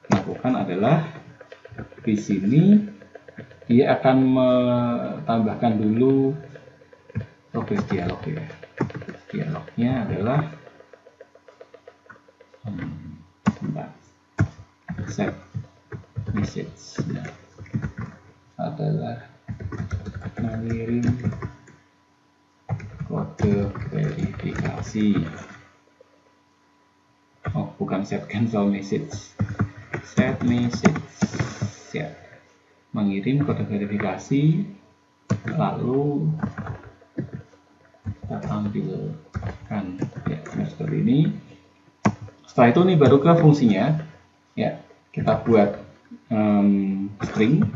dilakukan adalah di sini dia akan menambahkan dulu progress dialog ya. Dialognya adalah set message adalah mengirim kode verifikasi. Oh, bukan set cancel message, set message ya, mengirim kode verifikasi. Lalu kita tampilkan ya seperti ini. Setelah itu nih baru ke fungsinya ya, kita buat string,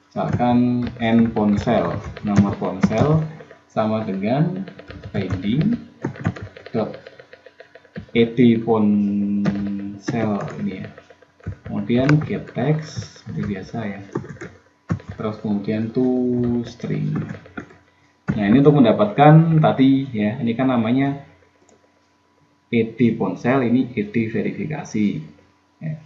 misalkan n ponsel, nomor ponsel sama dengan finding dot ed ponsel ini ya, kemudian get text seperti biasa ya, terus kemudian to string. Nah ini untuk mendapatkan tadi ya, ini kan namanya ed ponsel, ini ed verifikasi ya.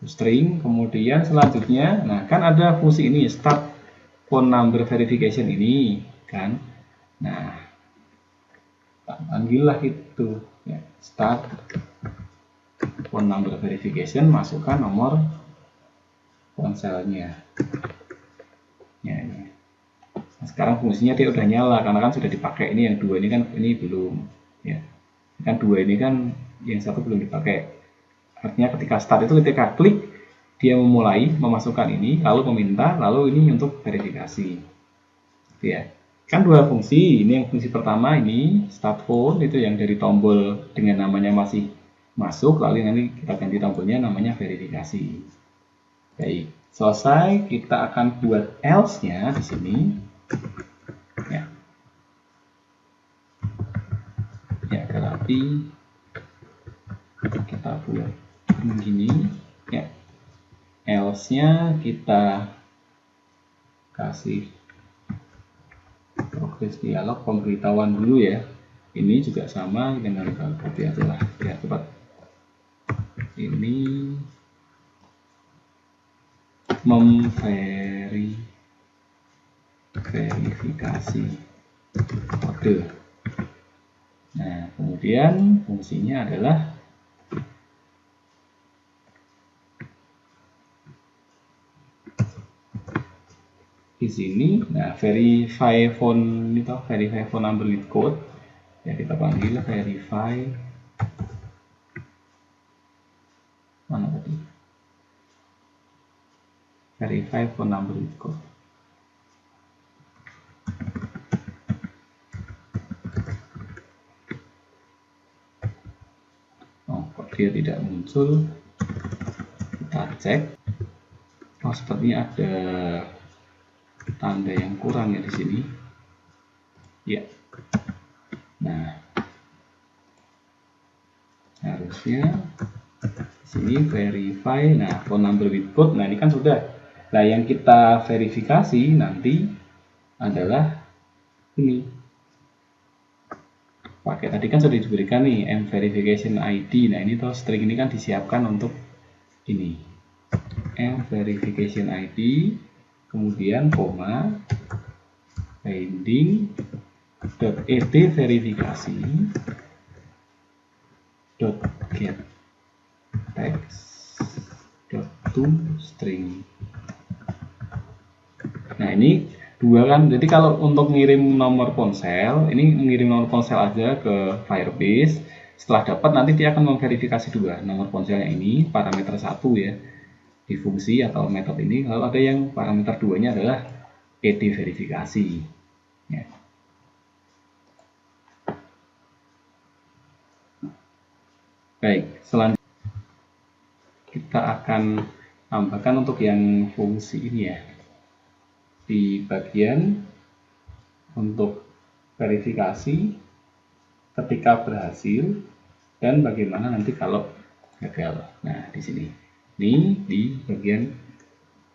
String, kemudian selanjutnya, nah kan ada fungsi ini start phone number verification ini kan, nah panggillah itu ya, start phone number verification, masukkan nomor ponselnya ya ini. Nah, sekarang fungsinya dia udah nyala karena kan sudah dipakai. Ini yang dua ini kan ini belum ya, kan dua ini kan yang satu belum dipakai. Artinya ketika start itu ketika klik dia memulai memasukkan ini, lalu meminta, lalu ini untuk verifikasi ya. Kan dua fungsi, ini yang fungsi pertama ini start phone, itu yang dari tombol dengan namanya masih masuk, lalu nanti kita ganti tombolnya namanya verifikasi. Baik, selesai. Kita akan buat else-nya di sini ya. Ya, berarti kita buat begini ya, else-nya kita kasih progress dialog pemberitahuan dulu ya. Ini juga sama dengan copy aja lah ya, cepat. Ini memverifikasi kode. Nah, kemudian fungsinya adalah di sini. Nah, verify phone itu, verify phone number with code ya, kita panggil verify mana tadi, verify phone number with code. Oh, kok dia tidak muncul, kita cek. Oh, sepertinya ada tanda yang kurang ya di sini ya. Nah, harusnya di sini verify, nah phone number with code. Nah ini kan sudah. Nah yang kita verifikasi nanti adalah ini, pakai tadi kan sudah diberikan nih m verification ID. Nah ini tuh string ini kan disiapkan untuk ini m verification ID, kemudian koma binding dot ed verifikasi dot get text dot to string. Nah ini dua kan, jadi kalau untuk ngirim nomor ponsel, ini mengirim nomor ponsel aja ke Firebase. Setelah dapat nanti dia akan memverifikasi dua nomor ponselnya ini, parameter 1 ya di fungsi atau metode ini, lalu ada yang parameter 2 nya adalah ed verifikasi ya. Baik, selanjutnya kita akan tambahkan untuk yang fungsi ini ya. di bagian untuk verifikasi ketika berhasil dan bagaimana nanti kalau gagal. Nah, di sini. Ini di bagian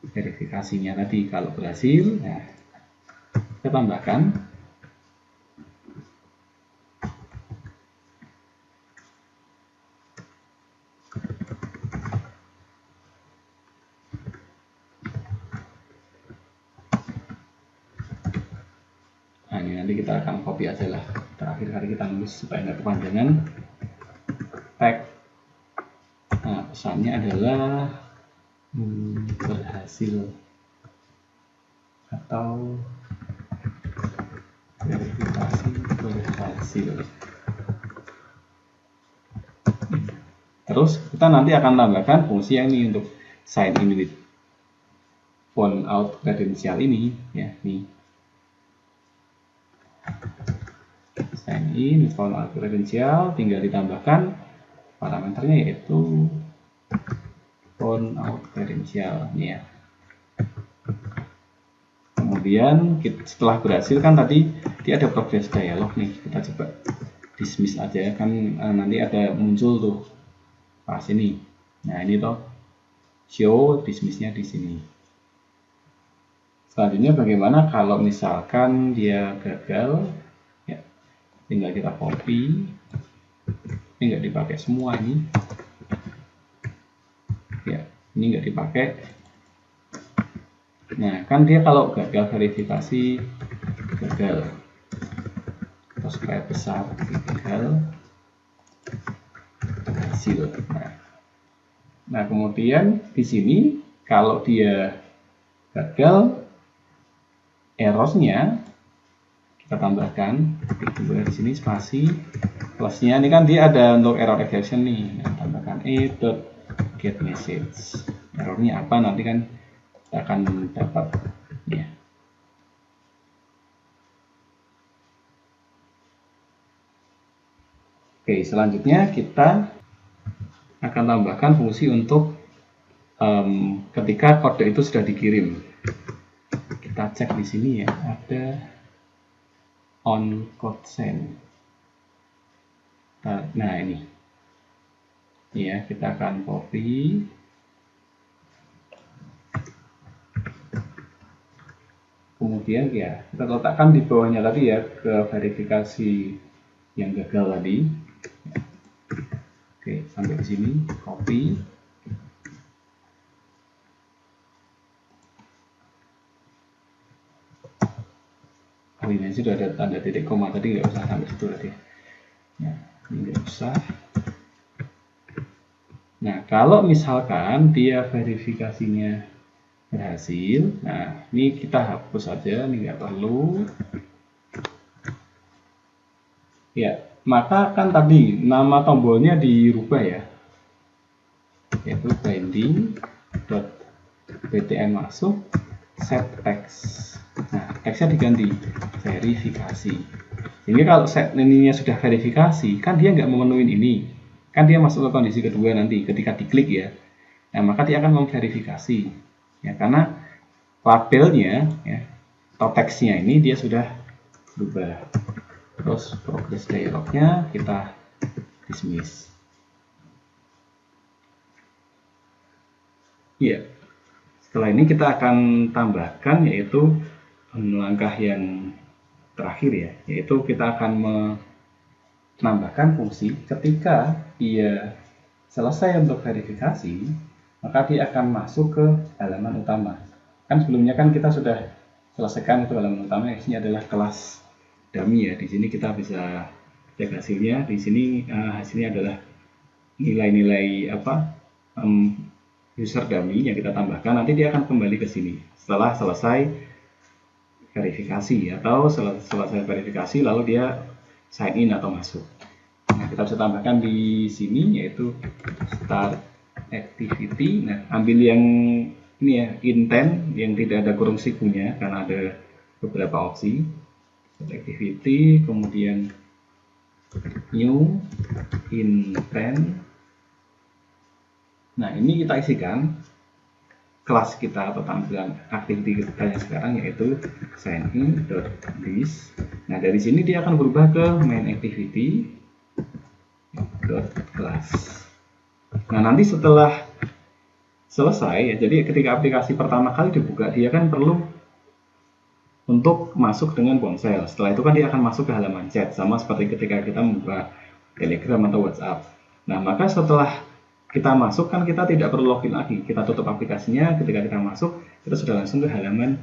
verifikasinya tadi kalau berhasil. Nah, kita tambahkan. Nah, ini nanti kita akan copy aja lah. Terakhir kali kita nulis supaya nggak kepanjangan. Tag. Nah, pesannya adalah berhasil atau verifikasi berhasil. Terus kita nanti akan tambahkan fungsi yang ini untuk sign in with phone out credential ini ya, nih. Sign in with phone out credential, tinggal ditambahkan parameternya yaitu phone out credential nih ya. Kemudian setelah berhasil kan tadi dia ada progress dialog nih, kita coba dismiss aja kan, nanti ada muncul tuh pas ini. Nah, ini toh show dismissnya di sini. Selanjutnya bagaimana kalau misalkan dia gagal ya, tinggal kita copy. Ini nggak dipakai semua ini ya, ini nggak dipakai. Nah, kan dia kalau gagal verifikasi gagal, terus kayak besar gagal berhasil. Nah, kemudian di sini kalau dia gagal, errornya kita tambahkan di sini spasi plusnya. Ini kan dia ada untuk error exception nih. Nah, tambahkan e.getMessage. Errornya apa nanti kan kita akan dapat ya. Oke, selanjutnya kita akan tambahkan fungsi untuk ketika kode itu sudah dikirim. Kita cek di sini ya, ada on code send. Nah, ini ya, kita akan copy. Kemudian ya kita letakkan di bawahnya tadi ya, ke verifikasi yang gagal tadi. Oke, sampai di sini copy. Oh, ini sudah ada tanda titik koma tadi, nggak usah sampai situ tadi. Ya, ini nggak usah. Nah, kalau misalkan dia verifikasinya berhasil, nah ini kita hapus saja, ini nggak perlu. Ya, maka kan tadi nama tombolnya dirubah ya, yaitu binding.btn masuk set text. Nah, teksnya diganti verifikasi. Jadi kalau set ininya sudah verifikasi, kan dia nggak memenuhi ini, kan dia masuk ke kondisi kedua nanti ketika diklik ya. Nah, maka dia akan memverifikasi ya, karena labelnya ya atau teksnya ini dia sudah berubah. Terus progress dialognya kita dismiss. Iya. Setelah ini kita akan tambahkan yaitu langkah yang terakhir ya, yaitu kita akan menambahkan fungsi ketika dia selesai untuk verifikasi, maka dia akan masuk ke halaman utama. Kan sebelumnya kan kita sudah selesaikan itu halaman utama, isinya adalah kelas dummy ya. Di sini kita bisa cek hasilnya. Di sini hasilnya adalah nilai-nilai user dummy yang kita tambahkan. Nanti dia akan kembali ke sini setelah selesai verifikasi atau selesai verifikasi lalu dia sign in atau masuk. Nah, kita bisa tambahkan di sini yaitu start activity. Nah, ambil yang ini ya, intent yang tidak ada kurung sikunya karena ada beberapa opsi. Activity, kemudian new intent. Nah, ini kita isikan kelas kita atau tampilan activity kita yang sekarang, yaitu signin.this. Nah, dari sini dia akan berubah ke main activity class. Nah, nanti setelah selesai ya, jadi ketika aplikasi pertama kali dibuka, dia kan perlu untuk masuk dengan ponsel. Setelah itu kan dia akan masuk ke halaman chat, sama seperti ketika kita membuka Telegram atau WhatsApp. Nah, maka setelah kita masuk kan kita tidak perlu login lagi, kita tutup aplikasinya. Ketika kita masuk, kita sudah langsung ke halaman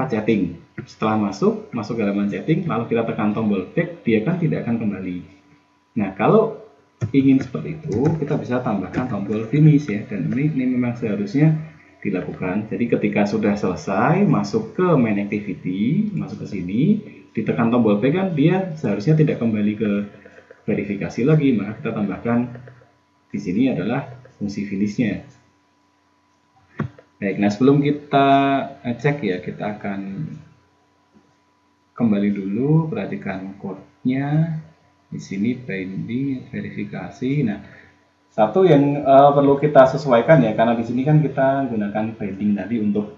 chatting. Setelah masuk ke halaman chatting, lalu kita tekan tombol back, dia kan tidak akan kembali. Nah, kalau ingin seperti itu, kita bisa tambahkan tombol finish ya, dan ini memang seharusnya dilakukan. Jadi ketika sudah selesai masuk ke main activity, masuk ke sini, ditekan tombol back kan dia seharusnya tidak kembali ke verifikasi lagi, maka kita tambahkan di sini adalah fungsi finishnya. Baik, nah sebelum kita cek ya, kita akan kembali dulu, perhatikan code-nya. Di sini binding verifikasi. Nah, satu yang perlu kita sesuaikan ya, karena di sini kan kita gunakan binding tadi untuk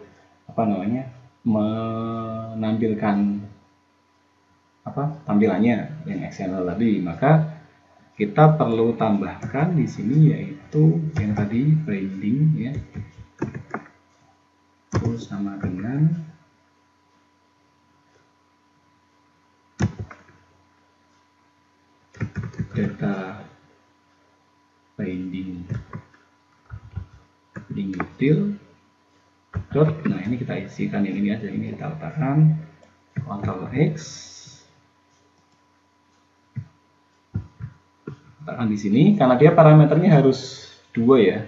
menampilkan tampilannya yang XML tadi, maka kita perlu tambahkan di sini yaitu yang tadi binding ya, itu sama dengan data binding detail dot. Nah, ini kita isikan yang ini aja, ini kita letakkan Ctrl X, letakkan di sini karena dia parameternya harus 2 ya.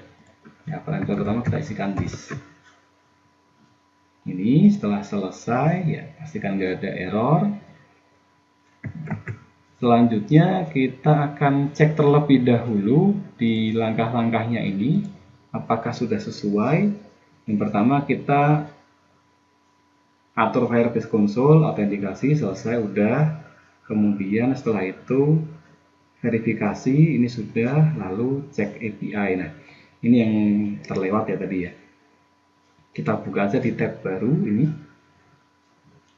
Ya, parameter pertama kita isikan this. Ini setelah selesai ya, pastikan nggak ada error. Selanjutnya kita akan cek terlebih dahulu di langkah-langkahnya ini apakah sudah sesuai. Yang pertama kita atur Firebase Console, autentikasi selesai, udah. Kemudian setelah itu verifikasi ini sudah, lalu cek API. Nah, ini yang terlewat ya tadi ya. Kita buka aja di tab baru ini.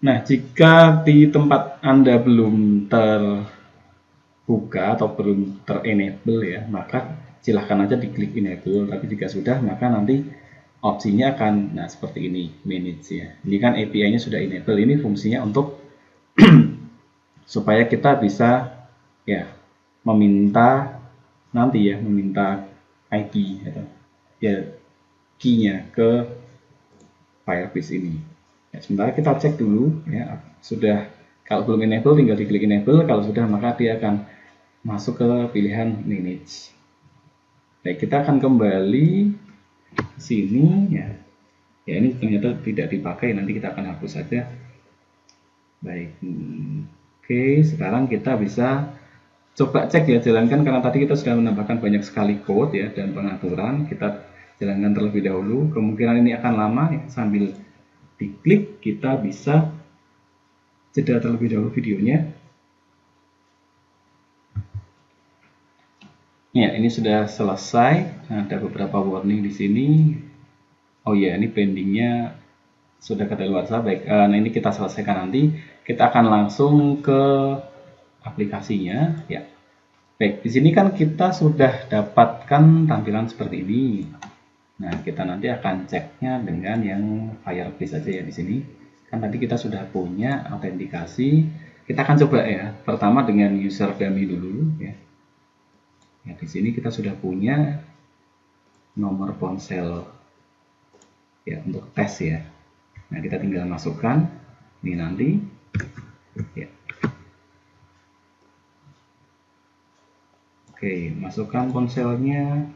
Nah, jika di tempat Anda belum terbuka atau belum ter-enable ya, maka silahkan aja diklik enable. Tapi jika sudah, maka nanti opsinya akan seperti ini, manage ya. Ini kan API-nya sudah enable. Ini fungsinya untuk supaya kita bisa ya meminta ID atau ya key-nya ke Firebase ini. Ya, sementara kita cek dulu ya, sudah. Kalau belum enable tinggal diklik enable, kalau sudah maka dia akan masuk ke pilihan manage. Baik, kita akan kembali ke sini ya. Ya, ini ternyata tidak dipakai, nanti kita akan hapus saja. Baik. Oke, sekarang kita bisa coba cek ya, jalankan karena tadi kita sudah menambahkan banyak sekali code ya dan pengaturan. Kita jalankan terlebih dahulu. Kemungkinan ini akan lama ya, sambil diklik kita bisa jeda terlebih dahulu videonya. Ya, ini sudah selesai. Ada beberapa warning di sini. Oh ya, ini pendingnya sudah kadaluarsa. Baik, nah ini kita selesaikan nanti. Kita akan langsung ke aplikasinya. Ya, baik. Di sini kan kita sudah dapatkan tampilan seperti ini. Nah, kita nanti akan ceknya dengan yang Firebase saja ya di sini. Kan tadi kita sudah punya autentikasi. Kita akan coba ya. Pertama dengan user dummy dulu ya. Ya, di sini kita sudah punya nomor ponsel ya untuk tes ya. Nah, kita tinggal masukkan ini nanti ya. Oke, masukkan ponselnya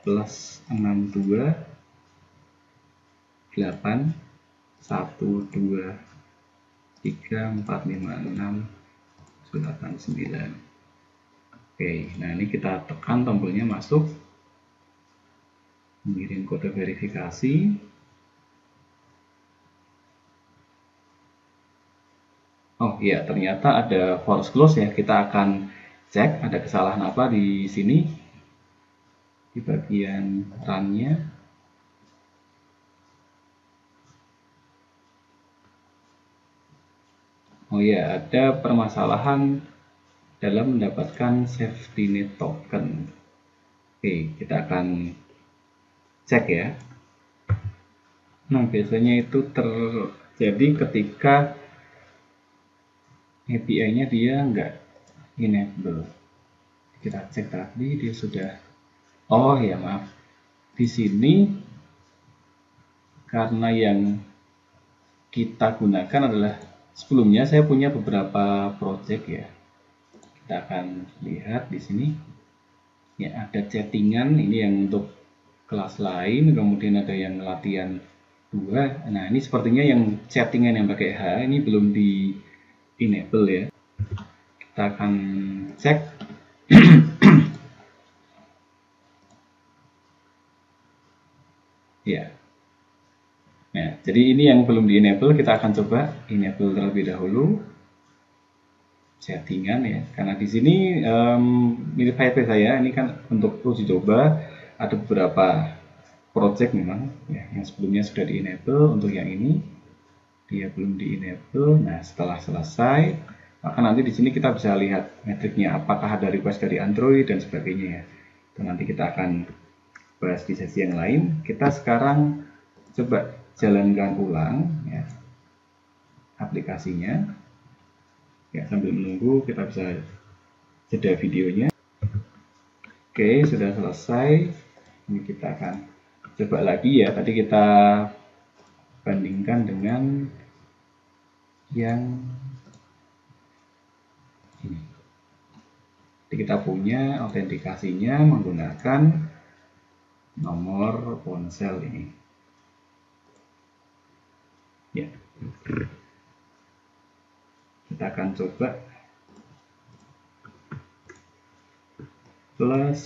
plus 62 8 1 2 3 4 5 6 8 9. Oke, nah ini kita tekan tombolnya masuk, mengirim kode verifikasi. Oh iya, ternyata ada force close ya. Kita akan cek ada kesalahan apa di sini di bagian run-nya. Oh ya, ada permasalahan dalam mendapatkan safety net token. Oke, kita akan cek ya. Nah, biasanya itu terjadi ketika API-nya dia nggak enable. Kita cek tadi dia sudah. Oh ya, maaf. Di sini karena yang kita gunakan adalah sebelumnya saya punya beberapa project ya. Kita akan lihat di sini. Ya, ada chattingan ini yang untuk kelas lain, kemudian ada yang latihan 2. Nah, ini sepertinya yang chattingan yang pakai H ini belum di enable ya. Kita akan cek. Ya. Nah, jadi ini yang belum di enable, kita akan coba enable terlebih dahulu. Chattingan ya, karena di sini mirip Firebase saya, ini kan untuk uji coba ada beberapa project memang ya, yang sebelumnya sudah di enable, untuk yang ini dia belum di enable. Nah, setelah selesai maka nanti di sini kita bisa lihat metriknya, apakah ada request dari Android dan sebagainya ya. Itu nanti kita akan bahas di sesi yang lain. Kita sekarang coba jalankan ulang ya aplikasinya ya, sambil menunggu kita bisa jeda videonya. Oke, sudah selesai. Ini kita akan coba lagi ya, tadi kita bandingkan dengan yang ini. Jadi kita punya autentikasinya menggunakan nomor ponsel ini ya. Kita akan coba plus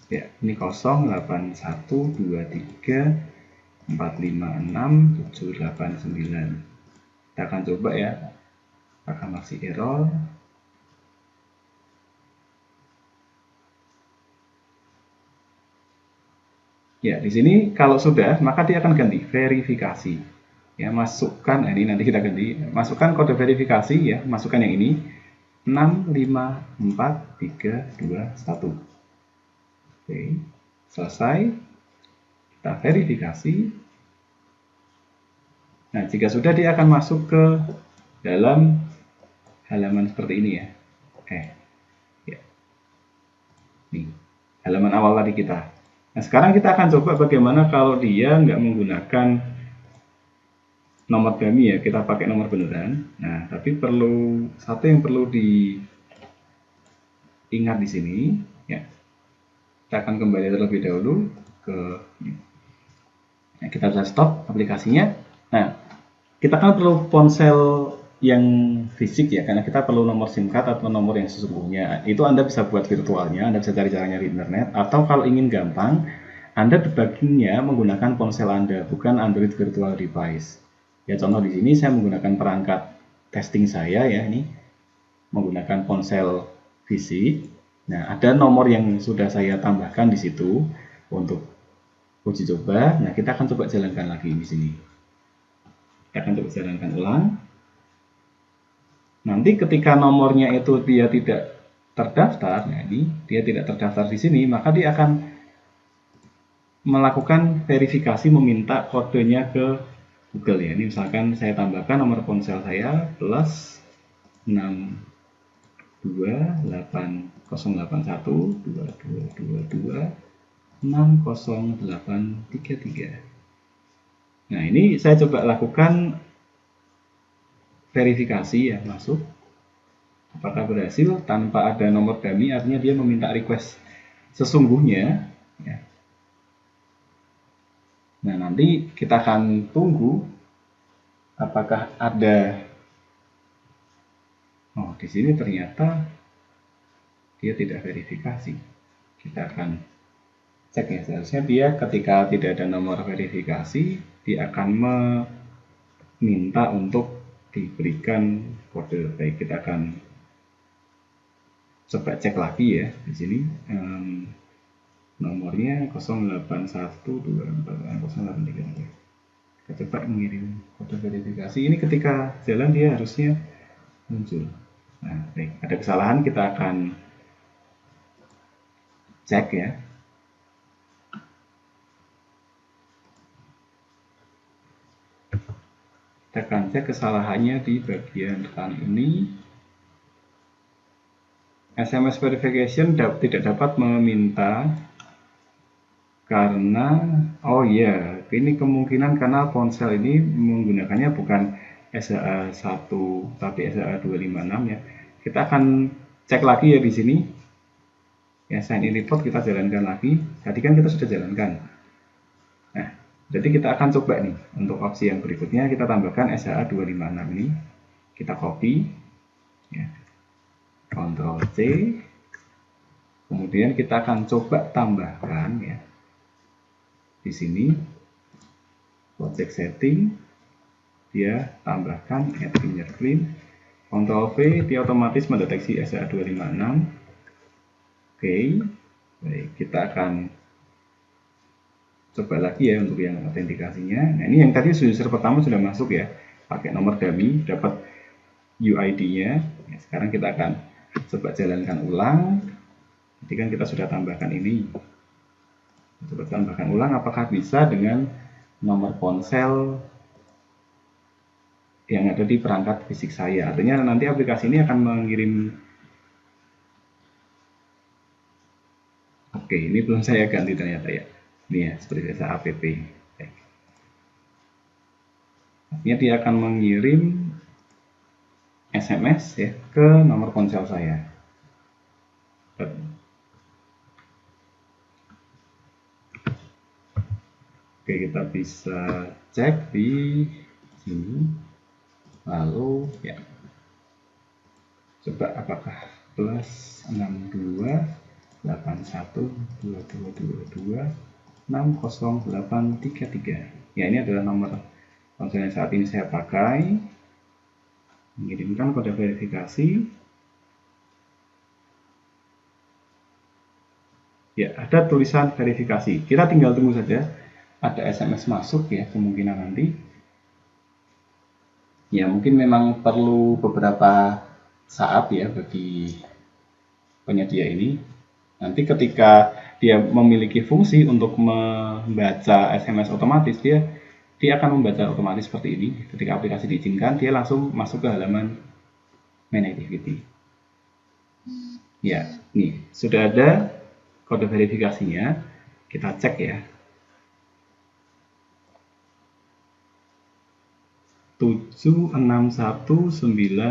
ya, ini 08123456789. Kita akan coba ya, apakah masih error. Ya, di sini kalau sudah maka dia akan ganti verifikasi. Ya, masukkan ini nanti kita ganti, masukkan kode verifikasi ya, masukkan yang ini 654321. Oke, selesai. Kita verifikasi. Nah, jika sudah dia akan masuk ke dalam halaman seperti ini ya. Ya. Nih, halaman awal tadi kita. Nah, sekarang kita akan coba bagaimana kalau dia nggak menggunakan nomor dummy ya, kita pakai nomor beneran. Nah, tapi perlu satu yang perlu diingat di sini ya. Kita akan kembali terlebih dahulu ke nah, kita bisa stop aplikasinya. Nah, kita kan perlu ponsel yang fisik ya, karena kita perlu nomor SIM card atau nomor yang sesungguhnya. Itu Anda bisa buat virtualnya, Anda bisa cari caranya di internet, atau kalau ingin gampang, Anda debuggingnya menggunakan ponsel Anda, bukan Android virtual device. Ya, contoh di sini saya menggunakan perangkat testing saya ya, ini menggunakan ponsel fisik. Nah, ada nomor yang sudah saya tambahkan di situ untuk uji coba. Nah, kita akan coba jalankan lagi di sini. Kita akan coba jalankan ulang. Nanti ketika nomornya itu dia tidak terdaftar, nah ini dia tidak terdaftar di sini, maka dia akan melakukan verifikasi meminta kodenya ke Google ya. Ini misalkan saya tambahkan nomor ponsel saya plus 6280122226033. Nah, ini saya coba lakukan verifikasi ya, masuk. Apakah berhasil tanpa ada nomor dummy, artinya dia meminta request sesungguhnya ya. Nah, nanti kita akan tunggu apakah ada. Oh, di sini ternyata dia tidak verifikasi. Kita akan cek ya, seharusnya dia ketika tidak ada nomor verifikasi, dia akan meminta untuk diberikan kode. Baik, kita akan coba cek lagi ya di sini. Nomornya 08124083. Kita coba mengirim kode verifikasi. Ini ketika jalan dia harusnya muncul. Nah, baik, ada kesalahan, kita akan cek ya. Kita akan cek kesalahannya di bagian depan ini. SMS verification tidak dapat meminta karena, oh iya, ini kemungkinan karena ponsel ini menggunakannya bukan SHA-1 tapi SHA-256 ya. Kita akan cek lagi ya di sini. Ya, sign in report kita jalankan lagi. Tadi kan kita sudah jalankan. Nah, jadi kita akan coba nih untuk opsi yang berikutnya, kita tambahkan SHA-256 ini. Kita copy ya. Ctrl C. Kemudian kita akan coba tambahkan ya. Di sini project setting, dia tambahkan add fingerprint, Ctrl V, dia otomatis mendeteksi SHA-256. Oke, baik, kita akan coba lagi ya untuk yang autentikasinya. Nah, ini yang tadi user pertama sudah masuk ya, pakai nomor dummy, dapat UID-nya. Ya, sekarang kita akan coba jalankan ulang. Jadi kan kita sudah tambahkan ini. Coba tambahkan ulang apakah bisa dengan nomor ponsel yang ada di perangkat fisik saya. Artinya nanti aplikasi ini akan mengirim. Oke, ini belum saya ganti ternyata ya. Ini ya, seperti biasa app. Artinya dia akan mengirim SMS ya ke nomor ponsel saya. Oke, kita bisa cek di sini. Lalu ya, coba apakah plus 62812222600833. Ya, ini adalah nomor ponsel yang saat ini saya pakai. Mengirimkan kode verifikasi. Ya, ada tulisan verifikasi. Kita tinggal tunggu saja ada SMS masuk ya, kemungkinan nanti. Ya, mungkin memang perlu beberapa saat ya bagi penyedia ini. Nanti ketika dia memiliki fungsi untuk membaca SMS otomatis, dia akan membaca otomatis seperti ini. Ketika aplikasi diizinkan, dia langsung masuk ke halaman main activity. Ya, nih sudah ada kode verifikasinya. Kita cek ya. 761903.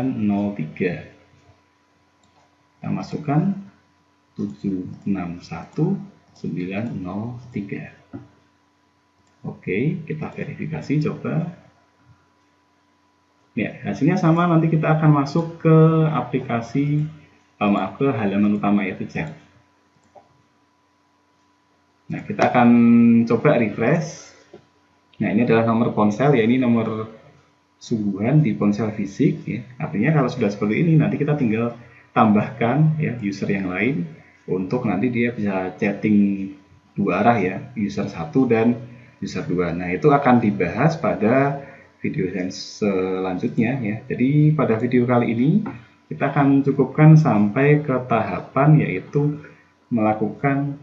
Kita masukkan 761903. Oke, kita verifikasi coba. Ya, hasilnya sama. Nanti kita akan masuk ke aplikasi, ke halaman utama yaitu chat. Nah, kita akan coba refresh. Nah, ini adalah nomor ponsel ya, ini nomor sungguhan di ponsel fisik ya. Artinya kalau sudah seperti ini, nanti kita tinggal tambahkan ya user yang lain untuk nanti dia bisa chatting dua arah ya, user 1 dan user 2. Nah, itu akan dibahas pada video yang selanjutnya ya. Jadi pada video kali ini kita akan cukupkan sampai ke tahapan yaitu melakukan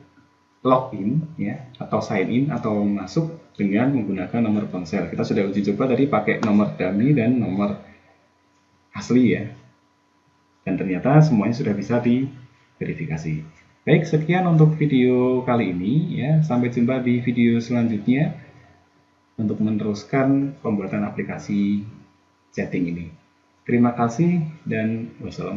login ya, atau sign in atau masuk dengan menggunakan nomor ponsel. Kita sudah uji coba tadi pakai nomor dummy dan nomor asli ya. Dan ternyata semuanya sudah bisa diverifikasi. Baik, sekian untuk video kali ini ya. Sampai jumpa di video selanjutnya untuk meneruskan pembuatan aplikasi chatting ini. Terima kasih dan wassalamualaikum.